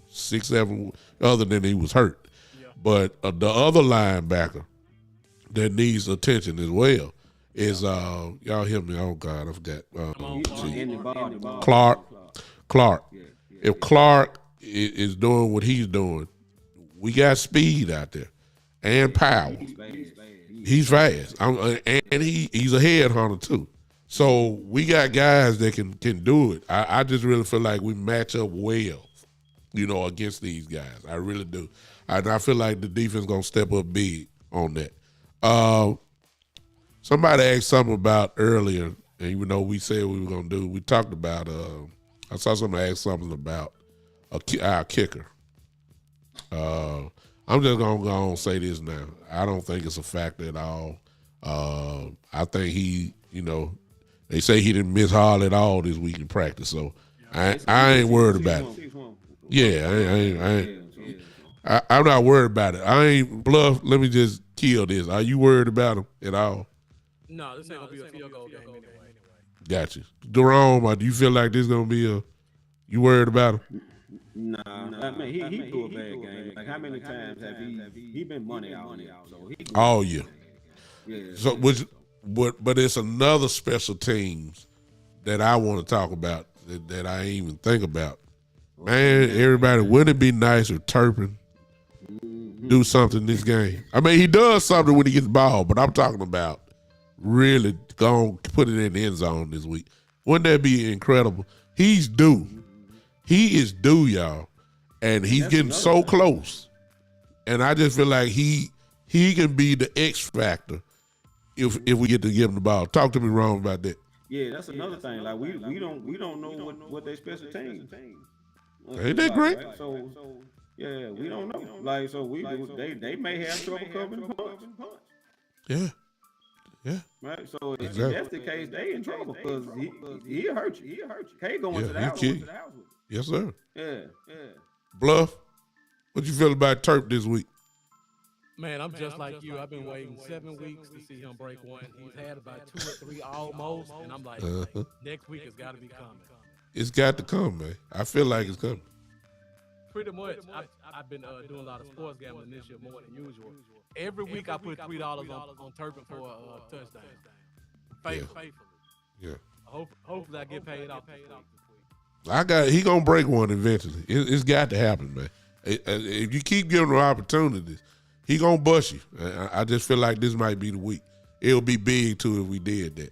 6, 7, other than he was hurt. Yeah. But the other linebacker that needs attention as well is, y'all hear me? Oh, God, I forgot. Clark. If Clark is doing what he's doing, we got speed out there. and power. He's fast. And he's a headhunter too. So we got guys that can do it. I just really feel like we match up well, against these guys. I really do. And I feel like the defense gonna step up big on that. Somebody asked something about earlier, and even though we said we were gonna do, we talked about. I saw somebody ask something about our kicker. I'm just gonna go on and say this now. I don't think it's a factor at all. I think he, they say he didn't miss hardly at all this week in practice, so I ain't worried about it. Yeah, I'm not worried about it. I ain't Bluff. Let me just kill this. Are you worried about him at all? No, this ain't gonna be a field goal game anyway. Gotcha. Jerome, do you feel like this gonna be you worried about him? Nah, I mean he threw a bad game. Like how many times have he been money out here? So oh yeah. Yeah. So but it's another special teams that I want to talk about that I ain't even think about. Man, everybody, wouldn't it be nice if Turpin do something this game? I mean, he does something when he gets the ball, but I'm talking about really going to put it in the end zone this week. Wouldn't that be incredible? He's due. He is due, y'all. And he's getting so close. And I just feel like he can be the X factor if we get to give him the ball. Talk to me, Ron, about that. Yeah, that's another thing. Like we don't know what they special teams. Ain't that great? Right? So yeah, we don't know. Like so they may have trouble covering the punch. Yeah. Right. So if that's the case, they in trouble because he'll hurt you. Can't go into the house. Yes, sir. Yeah. Bluff, what you feel about Turp this week? Man, I'm just like you. I've been waiting 7 weeks to see him break one. He's had about 2 or 3 almost, and I'm like, next week it's got to be coming. It's got to come, man. I feel like it's coming. Pretty much. I've been doing a lot of sports gambling this year more than usual. Every week I put $3 on Turpin for a touchdown. Faithfully. Yeah. Hopefully I get paid off this week. He gonna break one eventually. It's got to happen, man. If you keep giving him opportunities, he gonna bust you. I just feel like this might be the week. It'll be big too if we did that.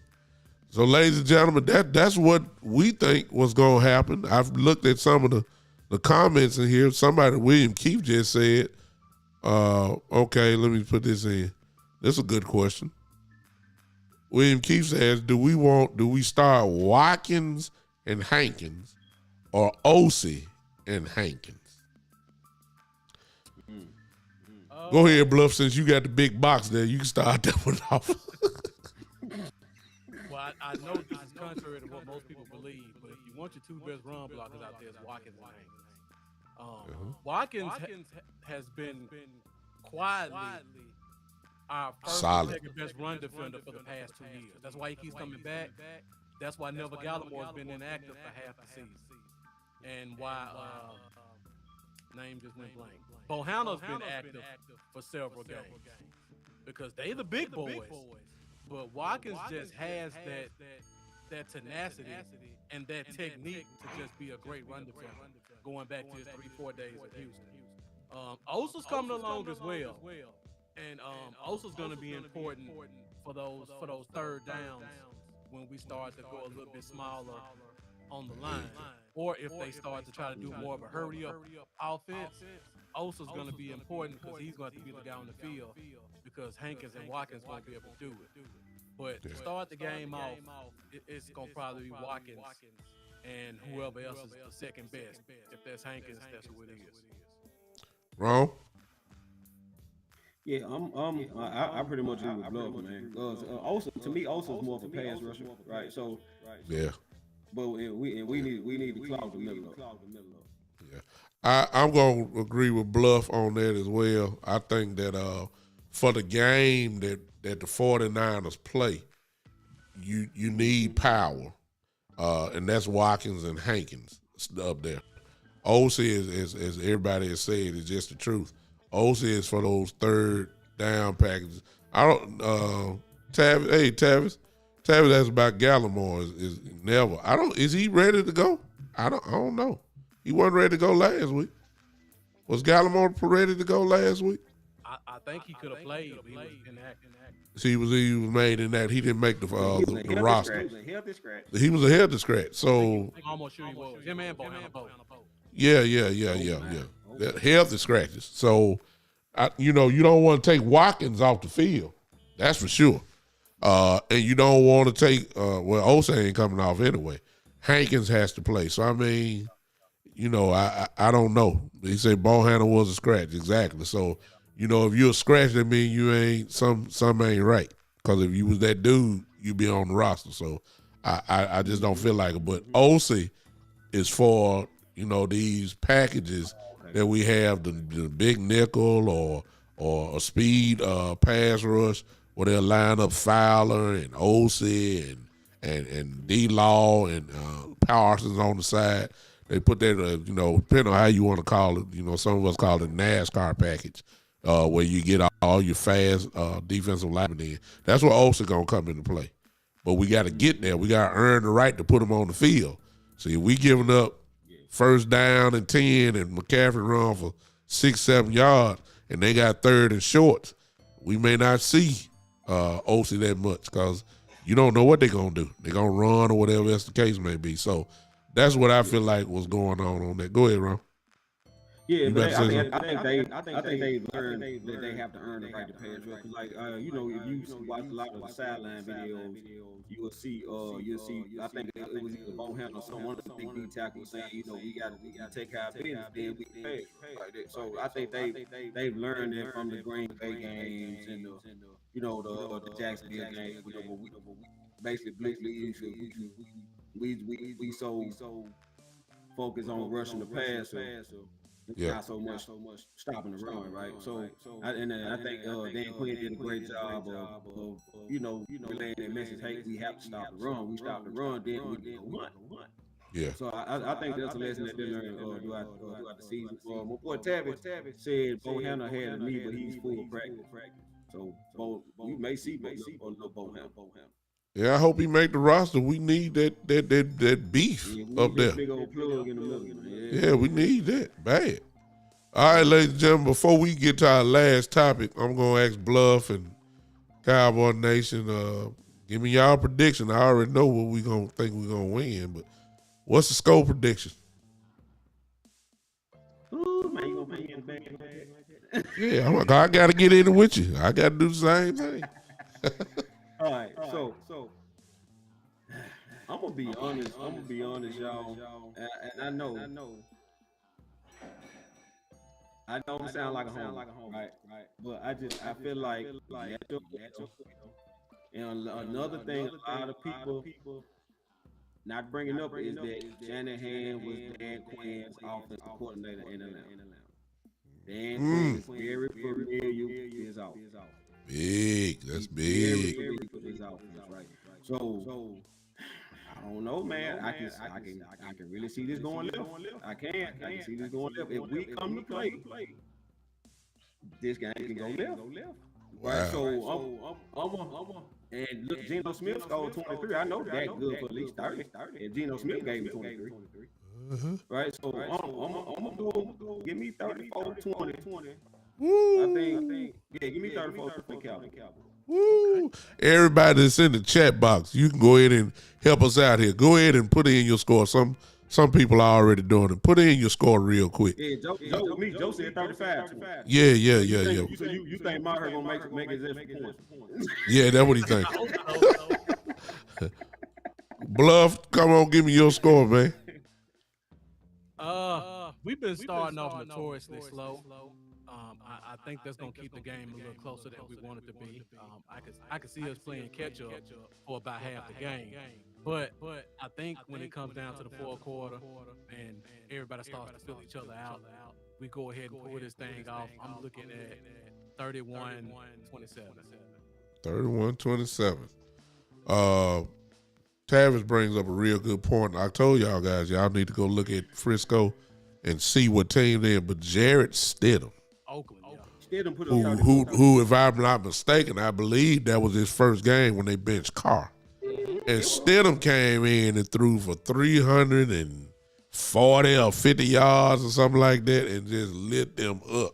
So, ladies and gentlemen, that's what we think was gonna happen. I've looked at some of the comments in here. Somebody, William Keefe, just said, okay, let me put this in. That's a good question. William Keefe says, do we start Watkins and Hankins or Osei and Hankins? Go ahead, Bluff, since you got the big box there. You can start that one off. Well, I know this is contrary to what most people believe, but if you want your 2 best run blockers out there, it's Watkins and Hankins. Watkins has been quietly our first and second best run defender for the past 2 years. That's why he keeps coming back. That's why Neville Gallimore's been inactive for half the season. And why name just went blank. Bohanna's been active for several games because they the big boys. But Watkins just has that tenacity and that technique to just be a great run defender going back to his 3-4 days at Houston. Osa's coming along as well. And Osa's going to be important for those third downs when we start to go a little bit smaller on the line. Or if they start to try to do more of a hurry-up offense, Osa's going to be important because he's going to be the guy on the field because Hankins and Watkins won't be able to do it. But to start the game off, it's going to probably be Watkins and whoever else is the second best. If that's Hankins, that's who it is. Wrong? Yeah, I pretty much agree with Bluff, man. Osa, to me, Osa's more of a pass rusher, right? So, yeah. But we need to clog the middle up. Yeah, I'm gonna agree with Bluff on that as well. I think that for the game that the 49ers play, you need power, and that's Watkins and Hankins up there. Osei is as everybody has said, is just the truth. Osei is for those third down packages. I don't. Tavis asked about Gallimore. Is never. Is he ready to go? I don't know. He wasn't ready to go last week. Was Gallimore ready to go last week? I think he could have played if he was inactive. See, he was made in that he didn't make the roster. He was a healthy scratch. He was a healthy scratch. So I'm almost sure he was. Him and Bohanna both. yeah. That healthy scratches. So you don't want to take Watkins off the field. That's for sure. And you don't want to take Osei ain't coming off anyway. Hankins has to play. So I mean, I don't know. He said Bohanna was a scratch, exactly. So, if you're a scratch, that means you ain't some ain't right. Because if you was that dude, you'd be on the roster. So I just don't feel like it. But Osei is for, these packages that we have, the big nickel or a speed pass rush where they'll line up Fowler and Osei and D-Law and Parsons on the side. They put that, depending on how you want to call it, some of us call it NASCAR package, where you get all your fast defensive linemen in. That's where Osei going to come into play. But we got to get there. We got to earn the right to put them on the field. See, we giving up first down and 10 and McCaffrey run for 6-7 yards and they got third and shorts. We may not see Osei that much because you don't know what they're going to do. They're going to run or whatever else the case may be. So that's what I feel like was going on that. Go ahead, Ron. Yeah, but I think they've learned that they have to earn the right to pass rush. Like, if you watch a lot of the sideline videos, you will see. I think it was either Bohanna or someone of the big D tackles saying, we got to take our business, then we can pass like that. So I think they've learned that from the Green Bay games and the Jacksonville games. We basically we so focused on rushing the passer. Not so much stopping the run, right? So I think Dan Quinn did a great job of relaying that message. Hey, we have to stop the run. We stop the run, then we can go hunt. Yeah. So I think that's a lesson that they learned throughout the season. My boy Tavis said Bohanna had a knee, but he's full of practice. So you may see Bohanna. Yeah, I hope he make the roster. We need that beef up there. Big old plug in the middle. Yeah, we need that bad. All right, ladies and gentlemen, before we get to our last topic, I'm going to ask Bluff and Cowboy Nation, give me y'all prediction. I already know what we going to think we're going to win, but what's the score prediction? Ooh, man, you going to put me in the back like that? Yeah, I got to get in it with you. I got to do the same thing. All right, so I'm gonna be honest, y'all. And I know it sound like a home, right? But I feel like and another thing a lot of people not bringing up is that Shanahan was Dan Quinn's offensive coordinator in Atlanta. Dan Quinn is very familiar with his offense. Big, that's big. Right. So I don't know, man. I can really see this going left. I can see this going left. If we come to play, this game can go left. Wow. Right. So and look, Geno Smith scored 23. I know that good for at least 30. And Geno Smith gave me 23. Right. So I'm gonna go. Give me 34-20. Woo. I think, give me 34-20 Cowboys. Woo. Everybody that's in the chat box, you can go ahead and help us out here. Go ahead and put in your score. Some people are already doing it. Put in your score real quick. Yeah, Joe said 35. Yeah. You think Maher gonna make his extra points? Yeah, that's what he think. Bluff, come on, give me your score, man. We've been starting off notoriously slow. I think that's going to keep the game a little closer than we want it to be. I can see us playing catch up for about half the game. But I think when it comes down to the fourth quarter and everybody starts to fill each other out, we go ahead and pull this thing off. I'm looking at 31-27. 31-27. Tavis brings up a real good point. I told y'all guys, y'all need to go look at Frisco and see what team they're in. But Jarrett Stidham, Oakland, who, if I'm not mistaken, I believe that was his first game when they benched Carr. And Stidham came in and threw for 340 or 50 yards or something like that and just lit them up.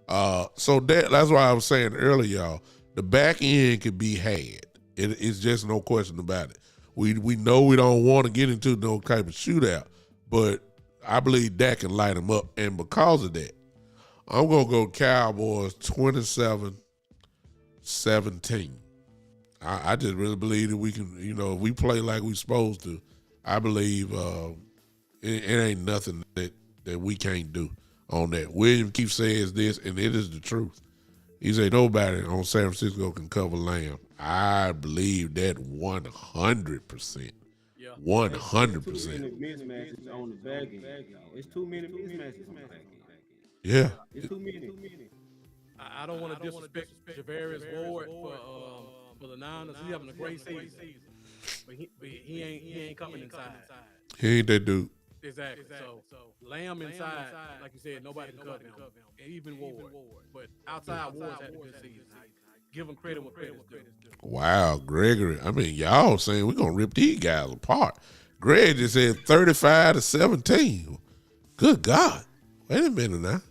So that's why I was saying earlier, y'all, the back end could be had. It's just no question about it. We know we don't want to get into no type of shootout, but I believe Dak can light them up. And because of that, I'm going to go Cowboys 27-17. I just really believe that we can, if we play like we supposed to, I believe it ain't nothing that we can't do on that. William keeps saying this, and it is the truth. He said nobody on San Francisco can cover Lamb. I believe that 100%. Yeah. 100%. Too many mismatches on the back end. It's too many mismatches on the back end. Yeah. It's too many. I don't want to disrespect Javarius Ward for the Niners. He's having a great season, but he ain't coming inside. He ain't that dude. Exactly. So Lamb inside, like you said, nobody can cover him, even Ward. But outside, Ward's had a good season. Give him credit what credit's due. Wow, Gregory. I mean, y'all saying we're going to rip these guys apart. Greg just said 35-17. Good God. Wait a minute now.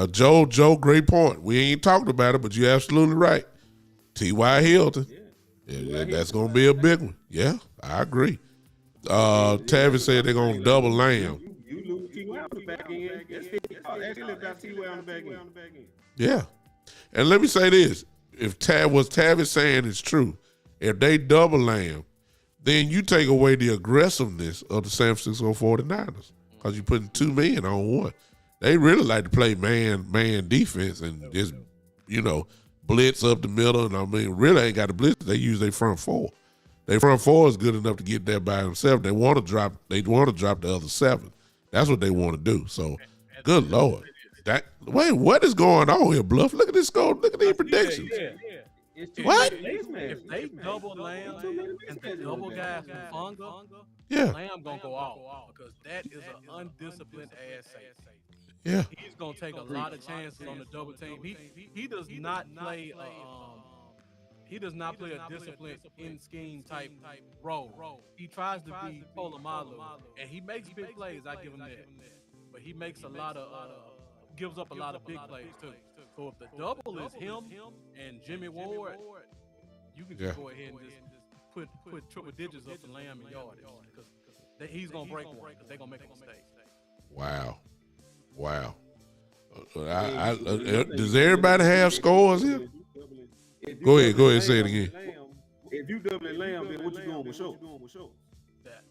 Joe, great point. We ain't talked about it, but you're absolutely right. T.Y. Hilton. Yeah, that's going to be a big one. Yeah, I agree. Tavis said they're going to double Lamb. You lose T.Y. on the back end. Actually, got T.Y. on the back end. Yeah. And let me say this. If what Tavis saying is true, if they double Lamb, then you take away the aggressiveness of the San Francisco 49ers because you're putting two men on one. They really like to play man defense and just, blitz up the middle. And I mean, really ain't got to blitz. They use their front four. Their front four is good enough to get there by themselves. They want to drop the other seven. That's what they want to do. So, good Lord. What is going on here, Bluff? Look at this score. Look at these predictions. What? If they double Lamb and they double guys from Funga, Lamb gonna go off because that is an undisciplined ass safety. Yeah. He's gonna take a lot of chances on the double team. He does not play a disciplined in scheme type role. He tries to be Polamalu, and he makes big plays. I give him that, but he makes gives up a lot of big plays too. So if the double is him and Jimmy Ward, you can just go ahead and just put triple digits up to Lamb and yardage because he's gonna break one because they're gonna make a mistake. Wow. Does everybody have scores here? Go ahead, say it again. If you double Lamb, then what you doing with Schultz? That's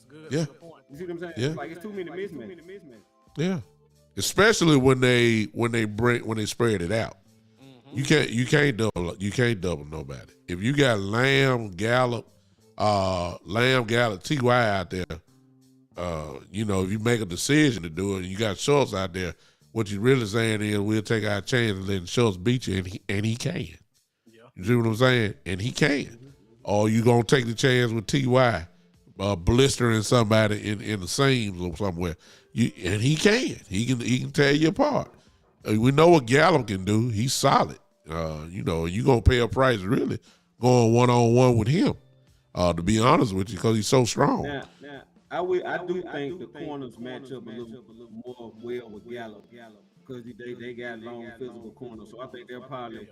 good. Yeah. Good point. You see what I'm saying? Yeah. Like it's too many mismatches. Yeah. Especially when they spread it out. Mm-hmm. You can't double nobody. If you got Lamb, Gallup, T.Y. out there, if you make a decision to do it and you got Schultz out there, what you're really saying is we'll take our chance and let Schultz beat you, and he can. Yeah. You see what I'm saying? And he can. Or you gonna take the chance with T.Y. Blistering somebody in the seams or somewhere. And he can tear you apart. We know what Gallup can do. He's solid. You're gonna pay a price really going 1-on-1 with him. To be honest with you, because he's so strong. Now, I do think the corners match up a little more well with Gallup because they got long physical corners. So I think they'll probably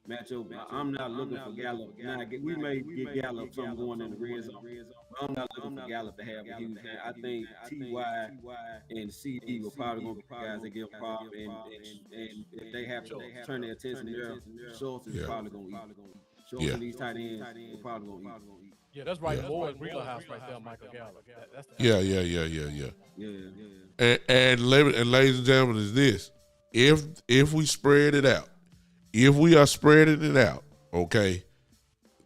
match up. I'm not looking for Gallup. Now, we may get Gallup something going in the red zone. But I'm not looking for Gallup to have a huge game. I think T.Y. and CD will probably going to be the guys that give a problem. And if they have to turn their attention there, Schultz is probably going to eat. Schultz and these tight ends are probably going to eat. Yeah, that's right. Lord Wheelhouse right there, Michael Gallup. That's Yeah. And ladies and gentlemen, is this: if we spread it out, if we are spreading it out, okay,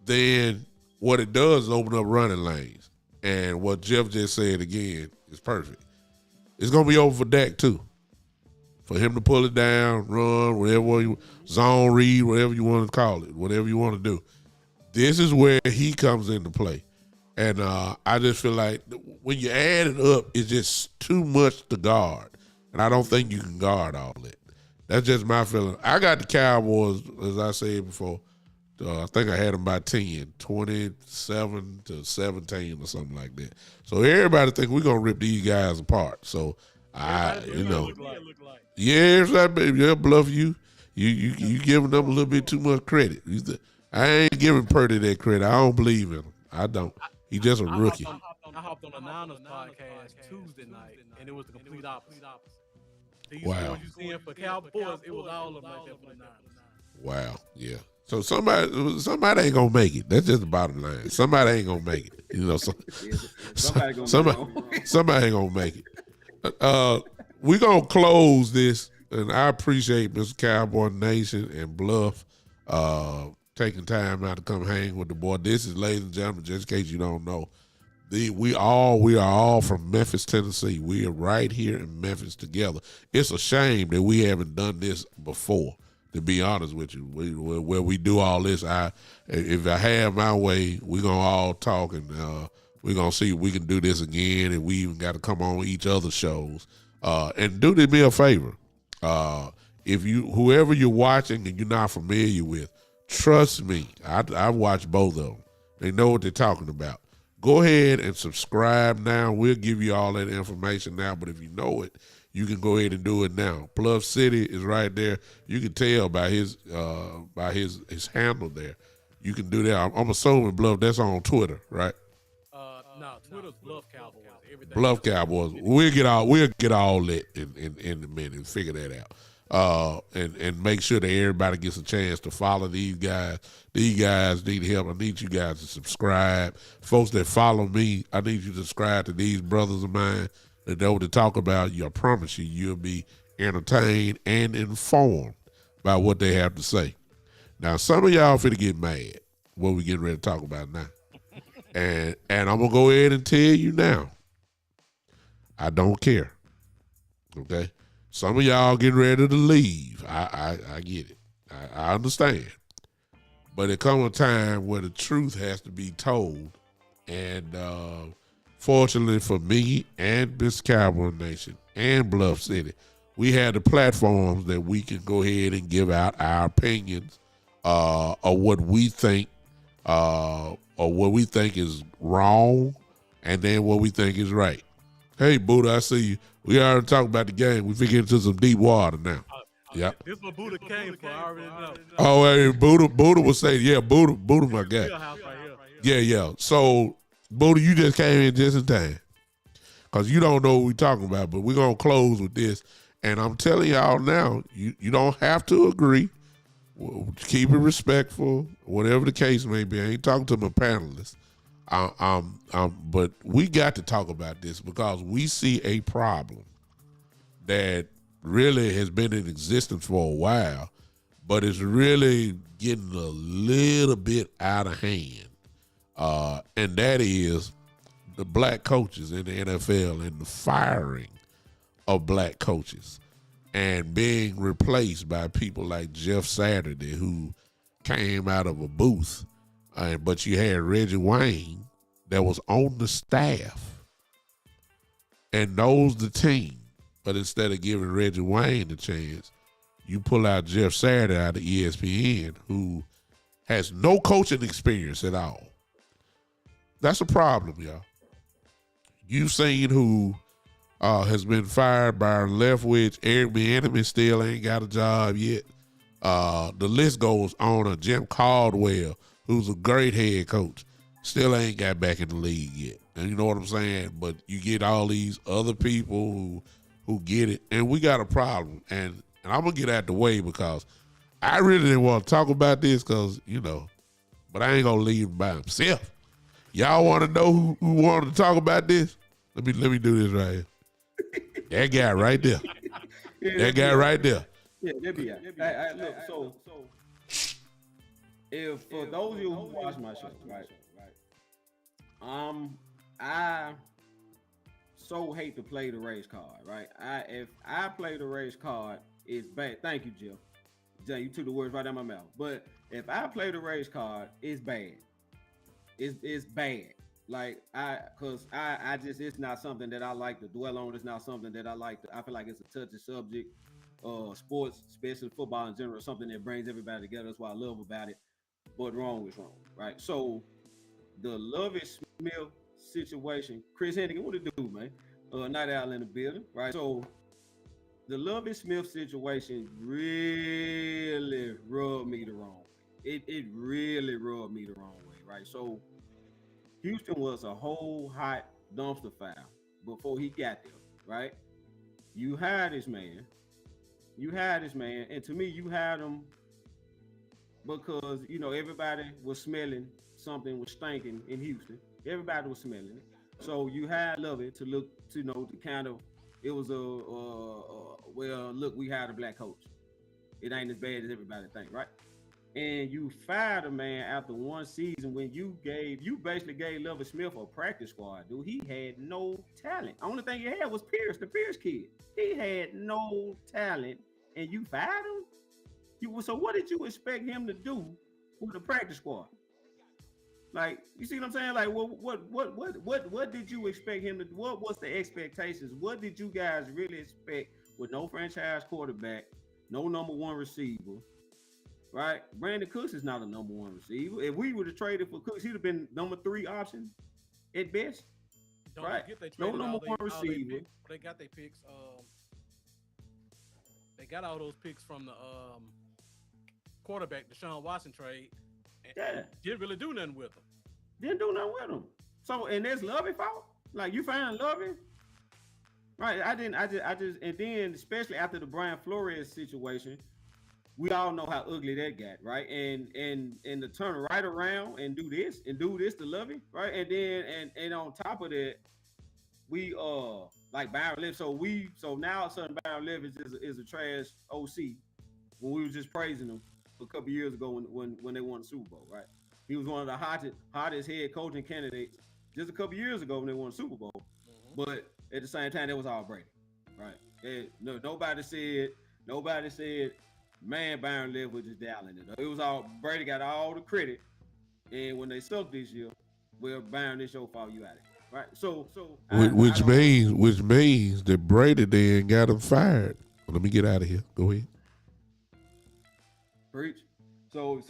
then what it does is open up running lanes. And what Jeff just said again is perfect. It's gonna be over for Dak too, for him to pull it down, run, whatever you zone read, whatever you want to call it, whatever you want to do. This is where he comes into play. And I just feel like when you add it up, it's just too much to guard. And I don't think you can guard all that. That's just my feeling. I got the Cowboys, as I said before, I think I had them by 10, 27-17 or something like that. So everybody think we're going to rip these guys apart. So You know, yeah, right, baby. Yeah, Bluff, you giving them a little bit too much credit. I ain't giving Purdy that credit. I don't believe in him. I don't. He just a rookie. I hopped on a Niners podcast Tuesday night, and it was the complete opposite. These Wow. scores you seeing for Cowboys, it was all of them like that for the Niners. Wow. Yeah. So somebody ain't gonna make it. That's just the bottom line. Somebody ain't gonna make it. You know, somebody ain't gonna make it. We gonna close this, and I appreciate Mr. Cowboy Nation and Bluff taking time out to come hang with the boy. This is, ladies and gentlemen, just in case you don't know, we are all from Memphis, Tennessee. We are right here in Memphis together. It's a shame that we haven't done this before, to be honest with you. Where we do all this, if I have my way, we're going to all talk, and we're going to see if we can do this again, and we even got to come on each other's shows. And do me a favor. If whoever you're watching and you're not familiar with, trust me, I watched both of them. They know what they're talking about. Go ahead and subscribe now. We'll give you all that information now, but if you know it, you can go ahead and do it now. Bluff City is right there. You can tell by his handle there. You can do that. I'm assuming, Bluff, that's on Twitter, right? No, Twitter's Bluff Cowboys. Everything Bluff Cowboys. We'll get all that in a minute and figure that out. And make sure that everybody gets a chance to follow these guys. These guys need help. I need you guys to subscribe. Folks that follow me, I need you to subscribe to these brothers of mine that know what to talk about. I promise you'll be entertained and informed by what they have to say. Now, some of y'all finna get mad what we getting ready to talk about now. And I'm gonna go ahead and tell you now, I don't care. Okay? Some of y'all getting ready to leave. I get it. I understand. But it comes a time where the truth has to be told. And fortunately for me and Mr. Cowboy Nation and Bluff City, we have the platforms that we can go ahead and give out our opinions of what we think is wrong, and then what we think is right. Hey, Buddha, I see you. We already talked about the game. We get into some deep water now. Yeah. This is what Buddha came for. I already know. Oh, hey, Buddha was saying, yeah, Buddha, my guy. Yeah. So, Buddha, you just came in just in time, because you don't know what we're talking about, but we're going to close with this. And I'm telling y'all now, you don't have to agree. Keep it respectful, whatever the case may be. I ain't talking to my panelists. But we got to talk about this because we see a problem that really has been in existence for a while, but it's really getting a little bit out of hand. And that is the black coaches in the NFL and the firing of black coaches and being replaced by people like Jeff Saturday, who came out of a booth. But you had Reggie Wayne that was on the staff and knows the team. But instead of giving Reggie Wayne the chance, you pull out Jeff Saturday out of ESPN, who has no coaching experience at all. That's a problem, y'all. You've seen who has been fired by Leftwich. Eric Bieniemy still ain't got a job yet. The list goes on. Jim Caldwell, who's a great head coach, still ain't got back in the league yet. And you know what I'm saying? But you get all these other people who get it, and we got a problem. And I'm going to get out the way because I really didn't want to talk about this because, but I ain't going to leave him by himself. Y'all want to know who wanted to talk about this? Let me do this right here. That guy right there. That guy right there. Yeah, that be out. Look, so if for those of you who watch my show, right? I so hate to play the race card, right? If I play the race card, it's bad. Thank you, Jill. Jay, you took the words right out of my mouth. But if I play the race card, it's bad. It's bad. Like I just, it's not something that I like to dwell on. It's not something that I feel like it's a touchy subject. Sports, especially football in general, something that brings everybody together. That's what I love about it. But wrong is wrong, right? So the Lovie Smith situation, Chris Hennigan, what it do, man? Night Owl in the building, right? So the Lovie Smith situation really rubbed me the wrong way. It really rubbed me the wrong way, right? So Houston was a whole hot dumpster fire before he got there, right? You hired this man. You hired this man, and to me, you hired him because everybody was smelling something was stinking in Houston. Everybody was smelling it. So you had Lovey to look to kind of it was well, look, we hired a black coach. It ain't as bad as everybody think, right? And you fired a man after one season when you basically gave Lovey Smith a practice squad, dude. He had no talent. Only thing he had was Pierce, the Pierce kid. He had no talent, and you fired him. So what did you expect him to do with the practice squad? Like, you see what I'm saying? Like, what did you expect him to do? What was the expectations? What did you guys really expect with no franchise quarterback, no number one receiver, right? Brandon Cooks is not a number one receiver. If we would have traded for Cooks, he'd have been number 3 option at best. Don't right? They No number one receiver. They got their picks. They got all those picks from the quarterback, Deshaun Watson trade. Yeah. Didn't really do nothing with them. Didn't do nothing with them. So, and that's Lovey fault? Like, you find Lovey? Right. I just, and then, especially after the Brian Flores situation, we all know how ugly that got, right? And to turn right around and do this to Lovey, right? And then, and on top of that, we, like Byron Leftwich. So now all of a sudden Byron Leftwich is a trash OC when we were just praising him a couple years ago when they won the Super Bowl, right? He was one of the hottest head coaching candidates just a couple years ago when they won the Super Bowl. Mm-hmm. But at the same time, that was all Brady, right? Nobody said, man, Byron Leftwich is dialing it. It was all Brady got all the credit, and when they sucked this year, well, Byron, this your fault, you out of it. Right, which means that Brady then got him fired. Well, let me get out of here. Go ahead. Preach. So,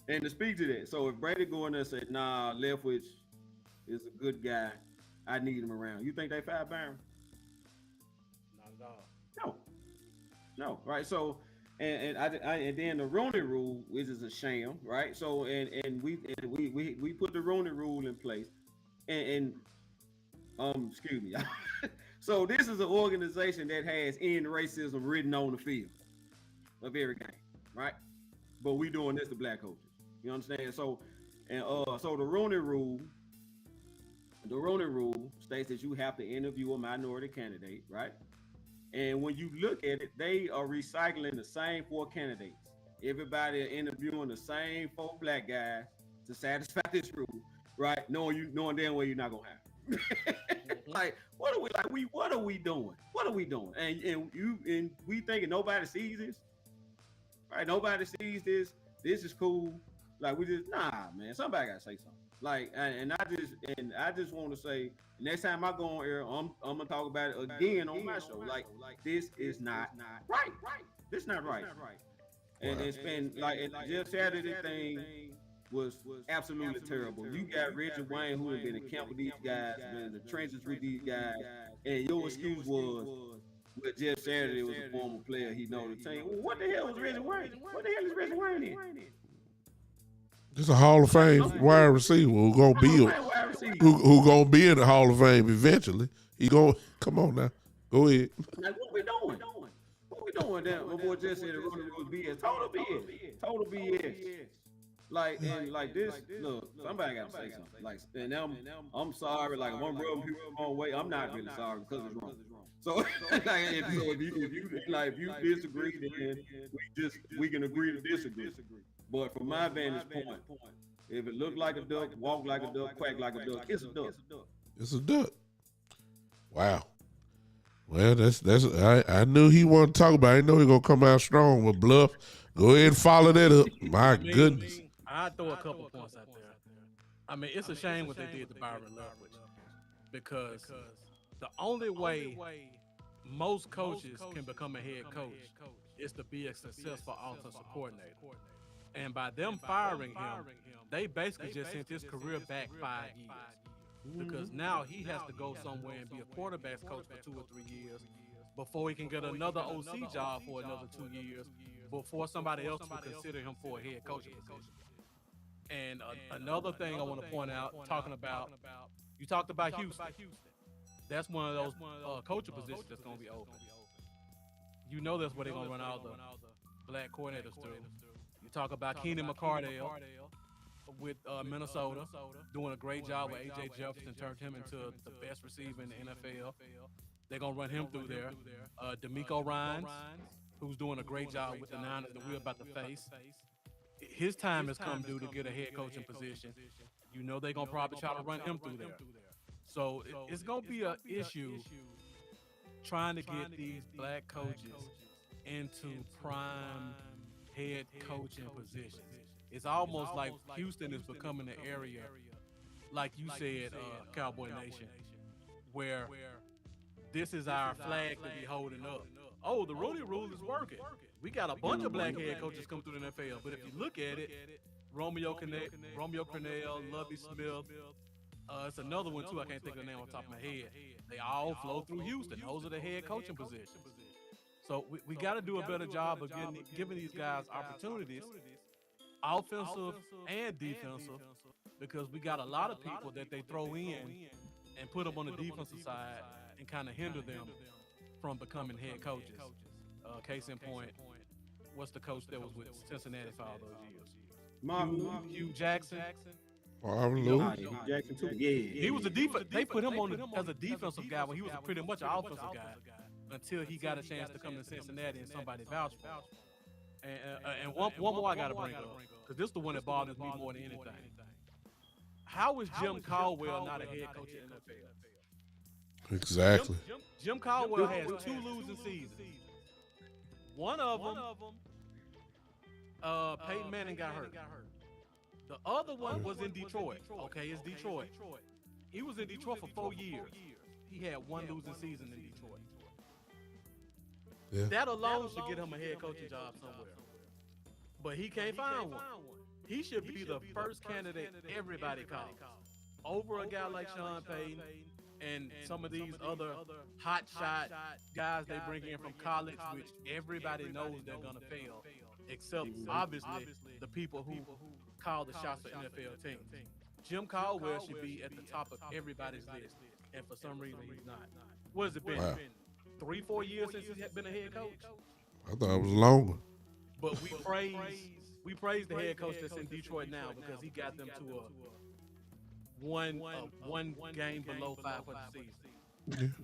and to speak to that, so if Brady go in there and say, nah, Leftwich is a good guy, I need him around. You think they fired Byron? Not at all. No. Right. So, and then the Rooney Rule, which is a sham, right? So, and we put the Rooney Rule in place. And excuse me. So this is an organization that has end racism written on the field of every game, right? But we doing this to black coaches. You understand? So, and so the Rooney Rule states that you have to interview a minority candidate, right? And when you look at it, they are recycling the same 4 candidates. Everybody are interviewing the same 4 black guys to satisfy this rule. Right, knowing damn well you're not gonna have. Like, what are we doing? What are we doing? And we thinking nobody sees this, right? Nobody sees this. This is cool. Like, we just man. Somebody gotta say something. Like, and I just want to say, next time I go on air, I'm gonna talk about it again on my show. Like, this is not right. This is not right. And it's been like Jeff Saturday thing. Was absolutely terrible. You got Richard Wayne, who had been in camp with these guys, been in the trenches with these guys, and your excuse was, well, Jeff Saturday was a former player, he know the team. Well, what the hell was Richard Wayne? What the hell is Richard Wayne in? Just a Hall of Fame wide receiver who gonna be in the Hall of Fame eventually. He gonna come on now. Go ahead. Like, what we doing? What we doing? That my boy just said the Rooney was BS. Total BS. Like, and like this, look, somebody got to say something. Like, and I'm sorry. Like, if I'm rubbing people the wrong way, I'm not really sorry because it's wrong. So, like, if you disagree, then we can agree to disagree. But from my vantage point, if it look like a duck, walk like a duck, quack like a duck, it's a duck. It's a duck. Wow. Well, that's I knew he wanted to talk about it. I didn't know he was gonna come out strong with Bluff. Go ahead and follow that up. My goodness. I throw a couple points out there. I mean, it's a shame what they did to Byron Leftwich, because the only way most coaches can become a head coach is to be a successful offensive coordinator. And by them firing him, they basically just sent his career back 5 years. because now he has to go somewhere and be a quarterbacks coach for 2 or 3 years before he can get another OC job for another 2 years before somebody else will consider him for a head coaching position. And another thing I want to point out, talking about, you talked about Houston. That's one of those coaching positions that's going to be open. You know that's where they're going to run all the black coordinators through. You talk about Keenan McCardell with Minnesota, doing a great job with A.J. Jefferson, turned him into the best receiver in the NFL. They're going to run him through there. D'Amico Ryans, who's doing a great job with the Niners that we're about to face. His time has come due to get a head coaching position. You know they're going to probably try to run him through there. So it's going to be an issue trying to get these black coaches into prime head coaching positions. It's almost like Houston is becoming an area, like you said, Cowboy Nation, where this is our flag to be holding up. Oh, the Rooney Rule is working. We got a bunch of black head coaches come through the NFL, but if you look at it, Romeo Cornell, Lovie Smith, it's another one too. I can't think of the name on top of my head. They all flow through Houston. Those are the head coaching positions. So we got to do a better job of giving these guys opportunities, offensive and defensive, because we got a lot of people that they throw in and put them on the defensive side and kind of hinder them from becoming head coaches. Case in point, what's the coach that was with Cincinnati for all those years? Hugh Jackson. Jackson too. Yeah. He was a defense. They put him on as a defensive guy when he was pretty much an offensive guy until he got a chance to come to Cincinnati and somebody vouched for him. And one more I got to bring up, because this is the one that bothers me more than anything. How is Jim Caldwell not a head coach in the NFL? Exactly. Jim Caldwell has 2 losing seasons. One of them, Peyton Manning got hurt. The other one was in Detroit. Okay, it's Detroit. He was in Detroit for 4 years. He had 1 losing season in Detroit. Yeah. That alone should get him a head coaching job somewhere. But he can't find one. He should be the first candidate everybody calls over a guy like Sean Payton and some of these other hot shot guys they bring in from college, which everybody knows they're gonna fail, except obviously the people who call the shots for NFL teams. Jim Caldwell should be at the top of everybody's list, and for some reason he's not. What has it been? Wow. 3-4 years since he's been a head coach? I thought it was longer. But we praise the head coach that's in Detroit now because he got them to one game below 500 season.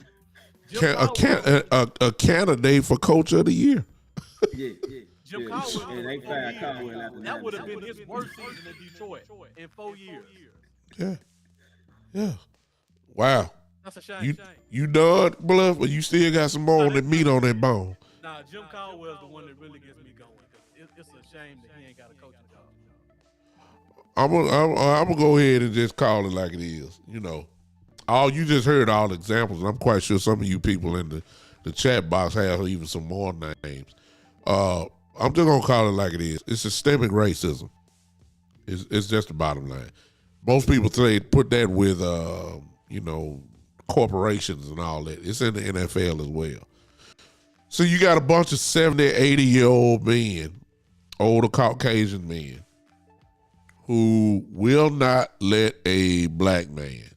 A candidate for coach of the year. Yeah. Jim Caldwell, and they fired Caldwell after that would have been his worst season in Detroit in 4 years. Yeah. Wow. That's a shame. You done, Bluff, but you still got some more on that meat on that bone. Nah, Jim Caldwell's the one that really gets me going. It's a shame that he ain't got a coaching job. I'm gonna go ahead and just call it like it is. You know, you just heard all the examples, and I'm quite sure some of you people in the chat box have even some more names. I'm just gonna call it like it is. It's systemic racism. It's just the bottom line. Most people put that with corporations and all that. It's in the NFL as well. So you got a bunch of 70, 80-year-old men, older Caucasian men, who will not let a black man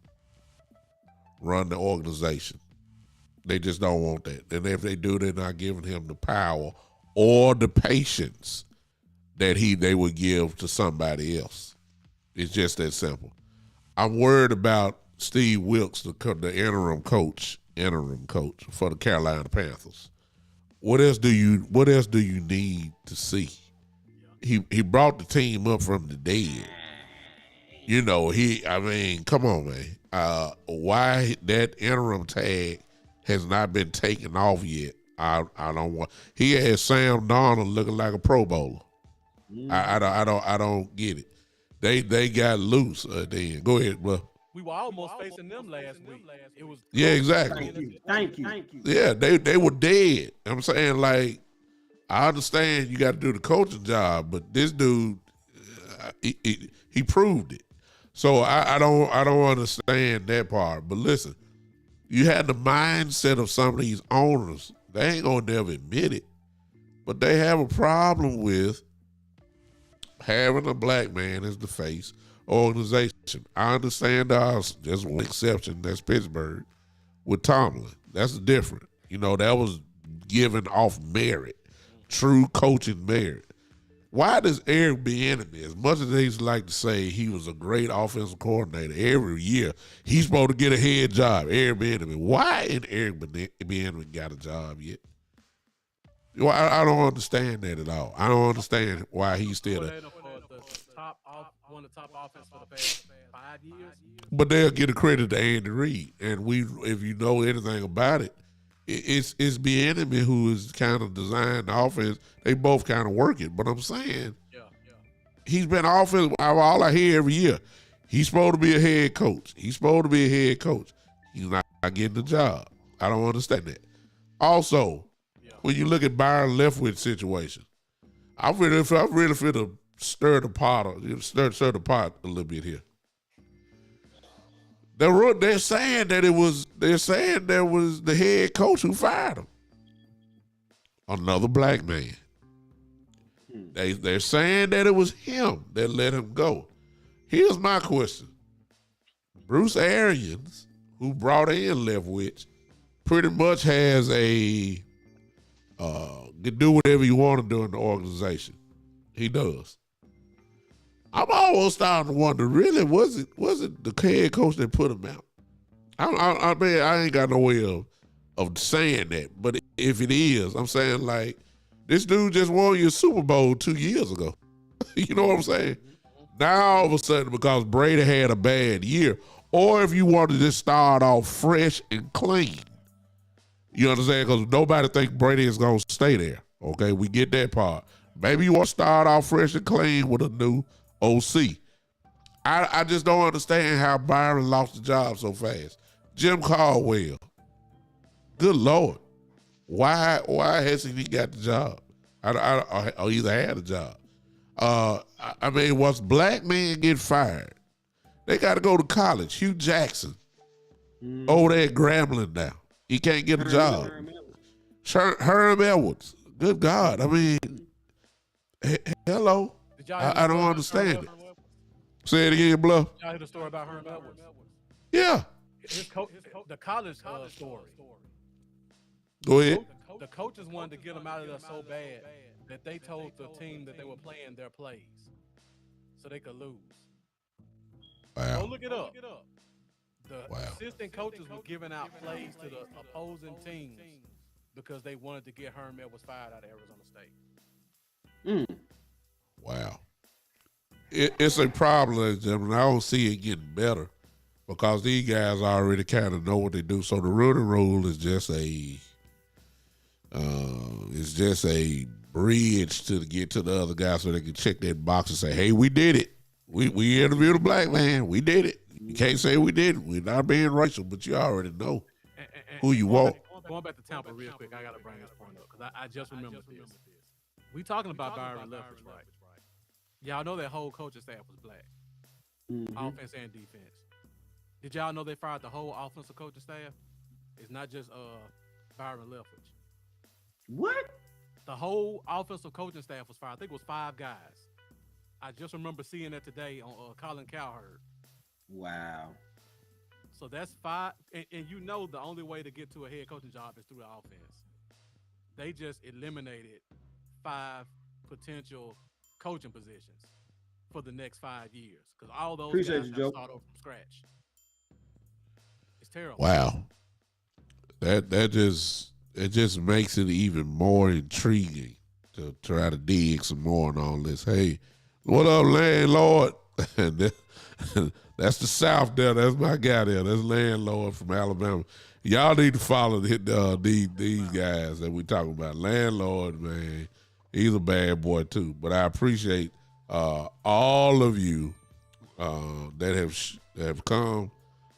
run the organization. They just don't want that. And if they do, they're not giving him the power or the patience that they would give to somebody else. It's just that simple. I'm worried about Steve Wilkes, the interim coach for the Carolina Panthers. What else do you need to see? He brought the team up from the dead. You know, come on, man. Why that interim tag has not been taken off yet? I don't want. He had Sam Darnold looking like a Pro Bowler. I don't get it. They got loose then. Go ahead, bro. We were almost facing them last week. It was exactly. Thank you. Yeah, they were dead. I'm saying, like, I understand you got to do the coaching job, but this dude, he proved it. So I don't understand that part. But listen, you had the mindset of some of these owners. They ain't gonna never admit it, but they have a problem with having a black man as the face organization. I understand there's just one exception, that's Pittsburgh with Tomlin. That's different. You know, that was given off merit, true coaching merit. Why does Eric Bieniemy, as much as they used to like to say he was a great offensive coordinator, every year he's supposed to get a head job, Eric Bieniemy, why ain't Eric Bieniemy got a job yet? Well, I don't understand that at all. I don't understand why he's still there. One of the top offense for the past 5 years. But they'll get a credit to Andy Reid, and if you know anything about it, it's Bieniemy who is kind of designed the offense. They both kind of work it, but I'm saying, he's been offensive. All I hear every year, he's supposed to be a head coach. He's supposed to be a head coach. He's not getting the job. I don't understand that. Also, when you look at Byron Leftwich's situation, I really feel to stir the pot a little bit here. They're saying that there was the head coach who fired him. Another black man. They're saying that it was him that let him go. Here's my question. Bruce Arians, who brought in Leftwich, pretty much has a can do whatever you want to do in the organization. He does. I'm almost starting to wonder, really, was it the head coach that put him out? I mean, I ain't got no way of saying that, but if it is, I'm saying, like, this dude just won you a Super Bowl 2 years ago. You know what I'm saying? Now, all of a sudden, because Brady had a bad year, or if you want to just start off fresh and clean, you understand? Because nobody thinks Brady is going to stay there. Okay, we get that part. Maybe you want to start off fresh and clean with a new OC. I just don't understand how Byron lost the job so fast. Jim Caldwell, good Lord, why hasn't he got the job? I either had a job. I mean, once black men get fired, they got to go to college. Hugh Jackson, over there at Grambling now, he can't get a job. Herm Edwards, good God, I mean, hello. I don't understand it. Say it again, Bluff. Y'all hear the story about Herm Edwards? Yeah. The college story. Go ahead. The coaches wanted to get him out of there so bad that they told the team that they were playing their plays so they could lose. Wow. Go look it up. The assistant coaches were giving out plays to the opposing teams because they wanted to get Herm Edwards fired out of Arizona State. Wow. It's a problem, ladies and gentlemen. I don't see it getting better because these guys already kind of know what they do. So the running rule is just a bridge to get to the other guy so they can check that box and say, hey, we did it. We interviewed a black man. We did it. You can't say we didn't. We're not being racial, but you already know who you want. Going back to Tampa real quick, I got to bring this point up because I just remember this. We talking about Byron Leftwich, right? Y'all know that whole coaching staff was black, offense and defense. Did y'all know they fired the whole offensive coaching staff? It's not just Byron Leftwich. What? The whole offensive coaching staff was fired. I think it was 5 guys. I just remember seeing that today on Colin Cowherd. Wow. So that's 5, and you know the only way to get to a head coaching job is through the offense. They just eliminated 5 potential coaching positions for the next 5 years because all those guys have to start over from scratch. It's terrible. Wow, that just makes it even more intriguing to try to dig some more on all this. Hey, what up, landlord? That's the South there. That's my guy there. That's landlord from Alabama. Y'all need to follow these guys that we talking about. Landlord, man. He's a bad boy too, but I appreciate all of you that have come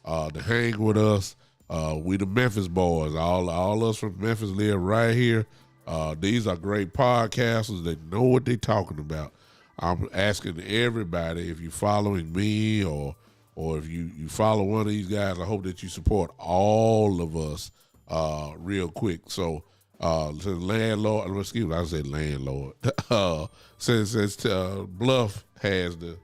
to hang with us. We the Memphis boys, all us from Memphis live right here. These are great podcasters that know what they're talking about. I'm asking everybody if you're following me or or if you follow one of these guys, I hope that you support all of us real quick. So since landlord, excuse me, I said landlord. Since Bluff has the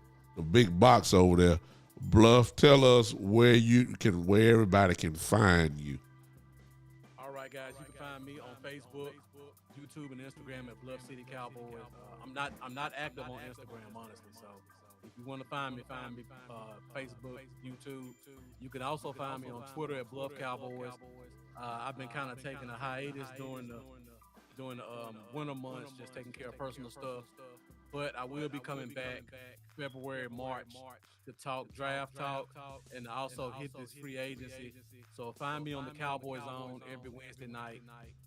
big box over there, Bluff, tell us where everybody can find you. All right, guys, you can find me on Facebook, YouTube, and Instagram at Bluff City Cowboys. I'm not active on Instagram, honestly. So if you want to find me, Facebook, YouTube. You can also find me on Twitter at Bluff Cowboys. I've been kind of taking a hiatus during the winter months, just taking care of personal stuff. But I will be coming back February, March to talk draft talk and also hit this free agency. So find me on the Cowboys Zone every Wednesday night,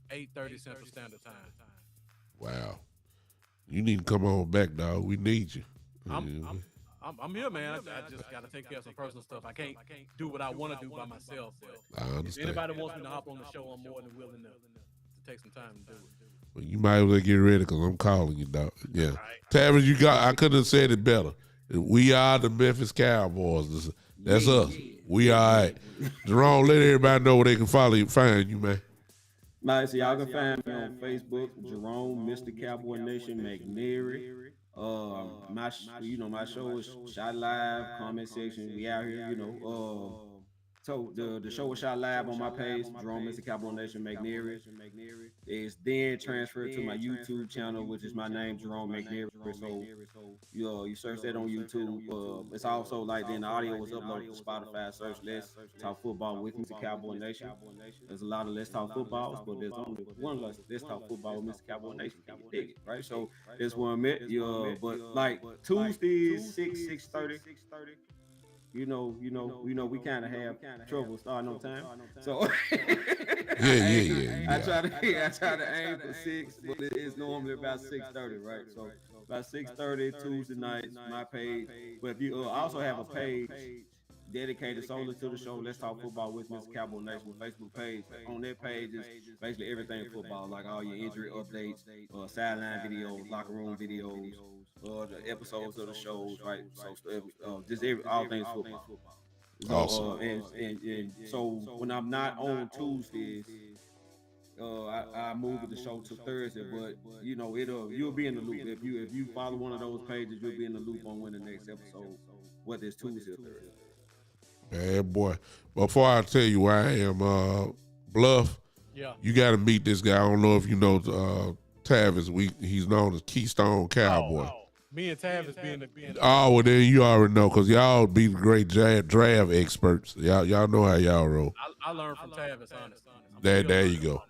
8:30 Central Standard Time. Wow. You need to come on back, dog. We need you. I'm here, man. I just got to take care of some personal stuff. I can't do what I want to do by myself. But I understand. if anybody wants me to hop on the show, I'm more than willing to take some time to do it. Well, you might as well get ready because I'm calling you, dog. Yeah. Tavis, I couldn't have said it better. We are the Memphis Cowboys. That's us. We all right. Jerome, let everybody know where they can find you, man. Nice. So y'all can find me on Facebook, Jerome, Mr.CowboyNation, McNary. My show is shot live, comment section. We out here, So the show was shot live on my page, Jerome, Mr.CowboyNation, McNary. It's then transferred to my YouTube channel, which is my name, Jerome McNary. So you search that on YouTube. It's also like then the audio was uploaded to Spotify. Search Let's Talk Football with Mr. Cowboy Nation. There's a lot of Let's Talk Footballs, but there's only one Let's Talk Football with Mr. Cowboy Nation. Can you dig it, right? So that's where I'm at. But like Tuesdays, 6:30. We kind of have trouble starting on time. So yeah. I try to aim for 6, but it's normally about 6:30, right? So about 6:30 Tuesday nights, my page. But if you also have a page dedicated solely to the show, Let's Talk Football with Mr. Cowboy Nation Facebook page. On that page is basically everything football, like all your injury updates, sideline videos, locker room videos, the episodes of the shows, right? So just all things football. Awesome. And so when I'm not on Tuesdays, I move the show to Thursday, but you'll be in the loop. If you follow one of those pages, you'll be in the loop on when the next episode, whether it's Tuesday or Thursday. Bad boy. Before I tell you where I am, Bluff, you got to meet this guy. I don't know if you know Tavis. He's known as Keystone Cowboy. Me and Tavis being the Oh, well, then you already know because y'all be the great draft experts. Y'all know how y'all roll. I learned from Tavis, honestly. There you go.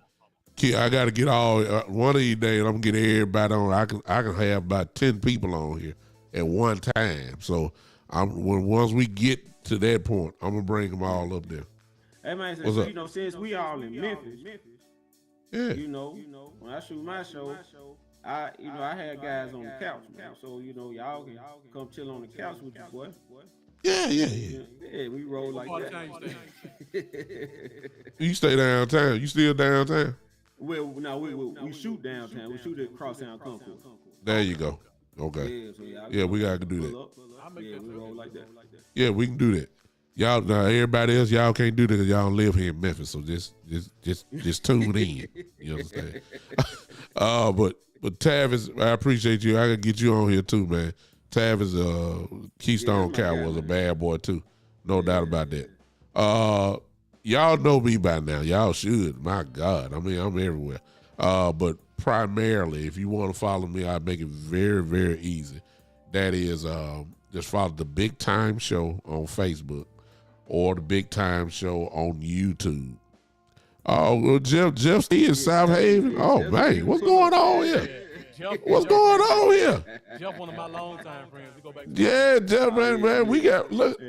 I got to get all one of these days. I'm gonna get everybody on. I can have about 10 people on here at one time. So once we get to that point, I'm gonna bring them all up there. Hey man, since we all in Memphis, when I shoot my show, I had guys on the couch, man. So y'all can come chill on the couch with you, boy. Yeah. Yeah, we roll like that. You stay downtown. You still downtown? Well, no, we shoot downtown. We shoot at Crosstown Concourse. There you go. Okay. Yeah, we gotta do that. Yeah, we roll like that. Yeah, we can do that. Y'all, now everybody else, y'all can't do that because y'all don't live here in Memphis. So just tune in. You understand? But Tavis, I appreciate you. I can get you on here too, man. Tavis, Keystone Cowboy was a bad boy too, no doubt about that. Y'all know me by now. Y'all should. My God, I mean, I'm everywhere. But primarily, if you want to follow me, I make it very, very easy. That is, just follow the Big Time Show on Facebook or the Big Time Show on YouTube. Oh, well, Jeff Steve in South Haven. Oh, man, what's going on here? What's going on here? Jeff, one of my longtime friends. We go back. Jeff, man, we got look.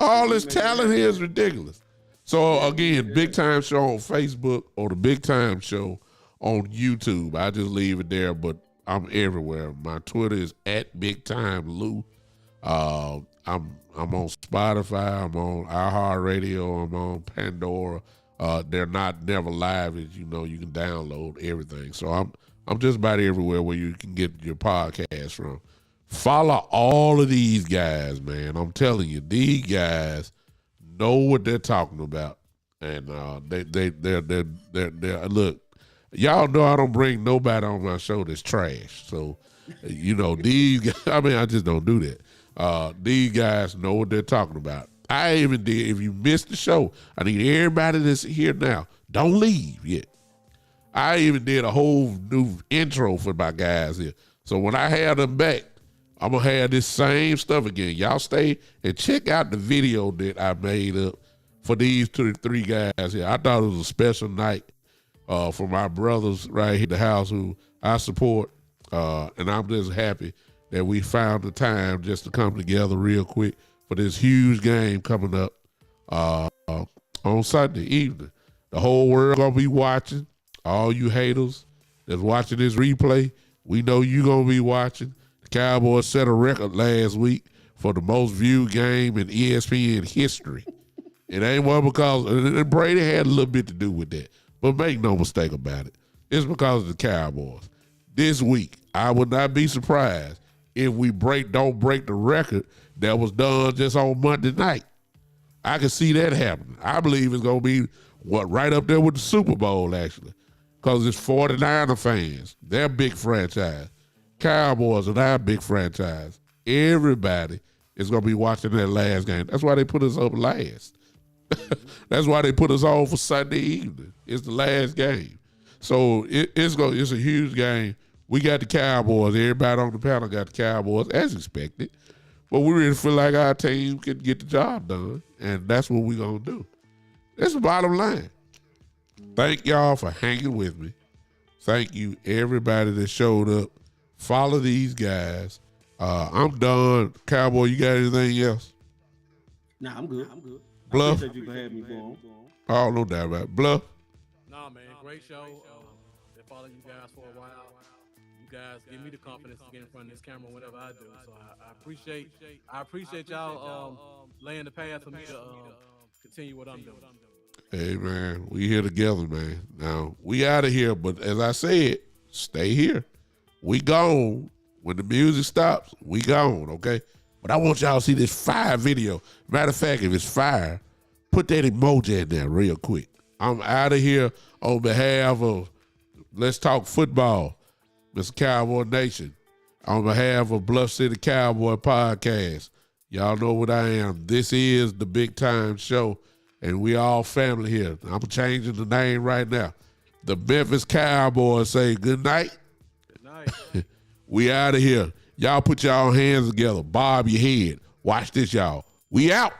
All this talent here is ridiculous. So again, Big Time Show on Facebook or the Big Time Show on YouTube. I just leave it there, but I'm everywhere. My Twitter is @BigTimeLou. I'm on Spotify. I'm on iHeartRadio. I'm on Pandora. They're not never live, as you know. You can download everything. So I'm just about everywhere where you can get your podcast from. Follow all of these guys, man. I'm telling you, these guys know what they're talking about, and they're look. Y'all know I don't bring nobody on my show that's trash. So, these guys, I mean, I just don't do that. These guys know what they're talking about. I even did, if you missed the show, I need everybody that's here now, don't leave yet. I even did a whole new intro for my guys here. So when I have them back, I'm going to have this same stuff again. Y'all stay and check out the video that I made up for these three guys here. I thought it was a special night for my brothers right here at the house who I support. And I'm just happy that we found the time just to come together real quick for this huge game coming up on Sunday evening. The whole world going to be watching. All you haters that's watching this replay, we know you going to be watching. The Cowboys set a record last week for the most viewed game in ESPN history. It ain't one because, and Brady had a little bit to do with that, but make no mistake about it. It's because of the Cowboys. This week, I would not be surprised if we don't break the record that was done just on Monday night. I can see that happening. I believe it's going to be right up there with the Super Bowl, actually. Because it's 49er fans. They're a big franchise. Cowboys are our big franchise. Everybody is going to be watching that last game. That's why they put us up last. That's why they put us on for Sunday evening. It's the last game. So it's a huge game. We got the Cowboys. Everybody on the panel got the Cowboys, as expected. But we really feel like our team can get the job done, and that's what we're going to do. That's the bottom line. Thank y'all for hanging with me. Thank you, everybody that showed up. Follow these guys. I'm done. Cowboy, you got anything else? Nah, I'm good. Bluff? I appreciate you for having me, boy. Oh, no doubt about it. Bluff? Nah, man, great show. Been following you guys for a while. You guys give me the confidence to get in front of this camera whenever I do. So I appreciate y'all laying the path for me to continue what I'm doing. Hey, man, we here together, man. Now, we out of here, but as I said, stay here. We gone. When the music stops, we gone, okay? But I want y'all to see this fire video. Matter of fact, if it's fire, put that emoji in there real quick. I'm out of here on behalf of Let's Talk Football, Mr.CowboyNation. On behalf of Bluff City Cowboy Podcast. Y'all know what I am. This is the big time show. And we all family here. I'm changing the name right now. The Memphis Cowboys say good night. Good night. We out of here. Y'all put y'all hands together. Bob your head. Watch this, y'all. We out.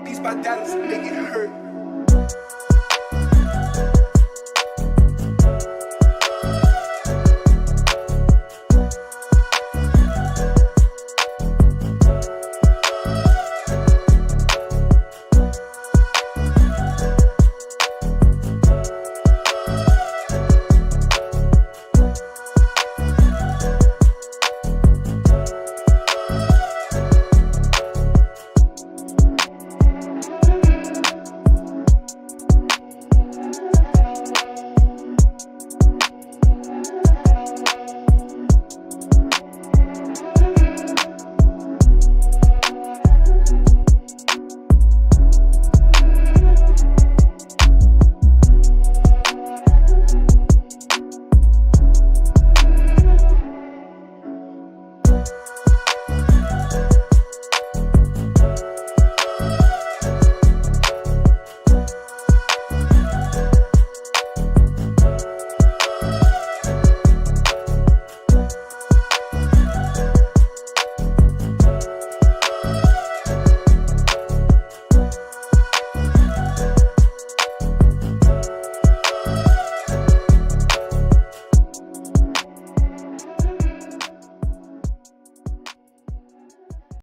These my dollars make it hurt.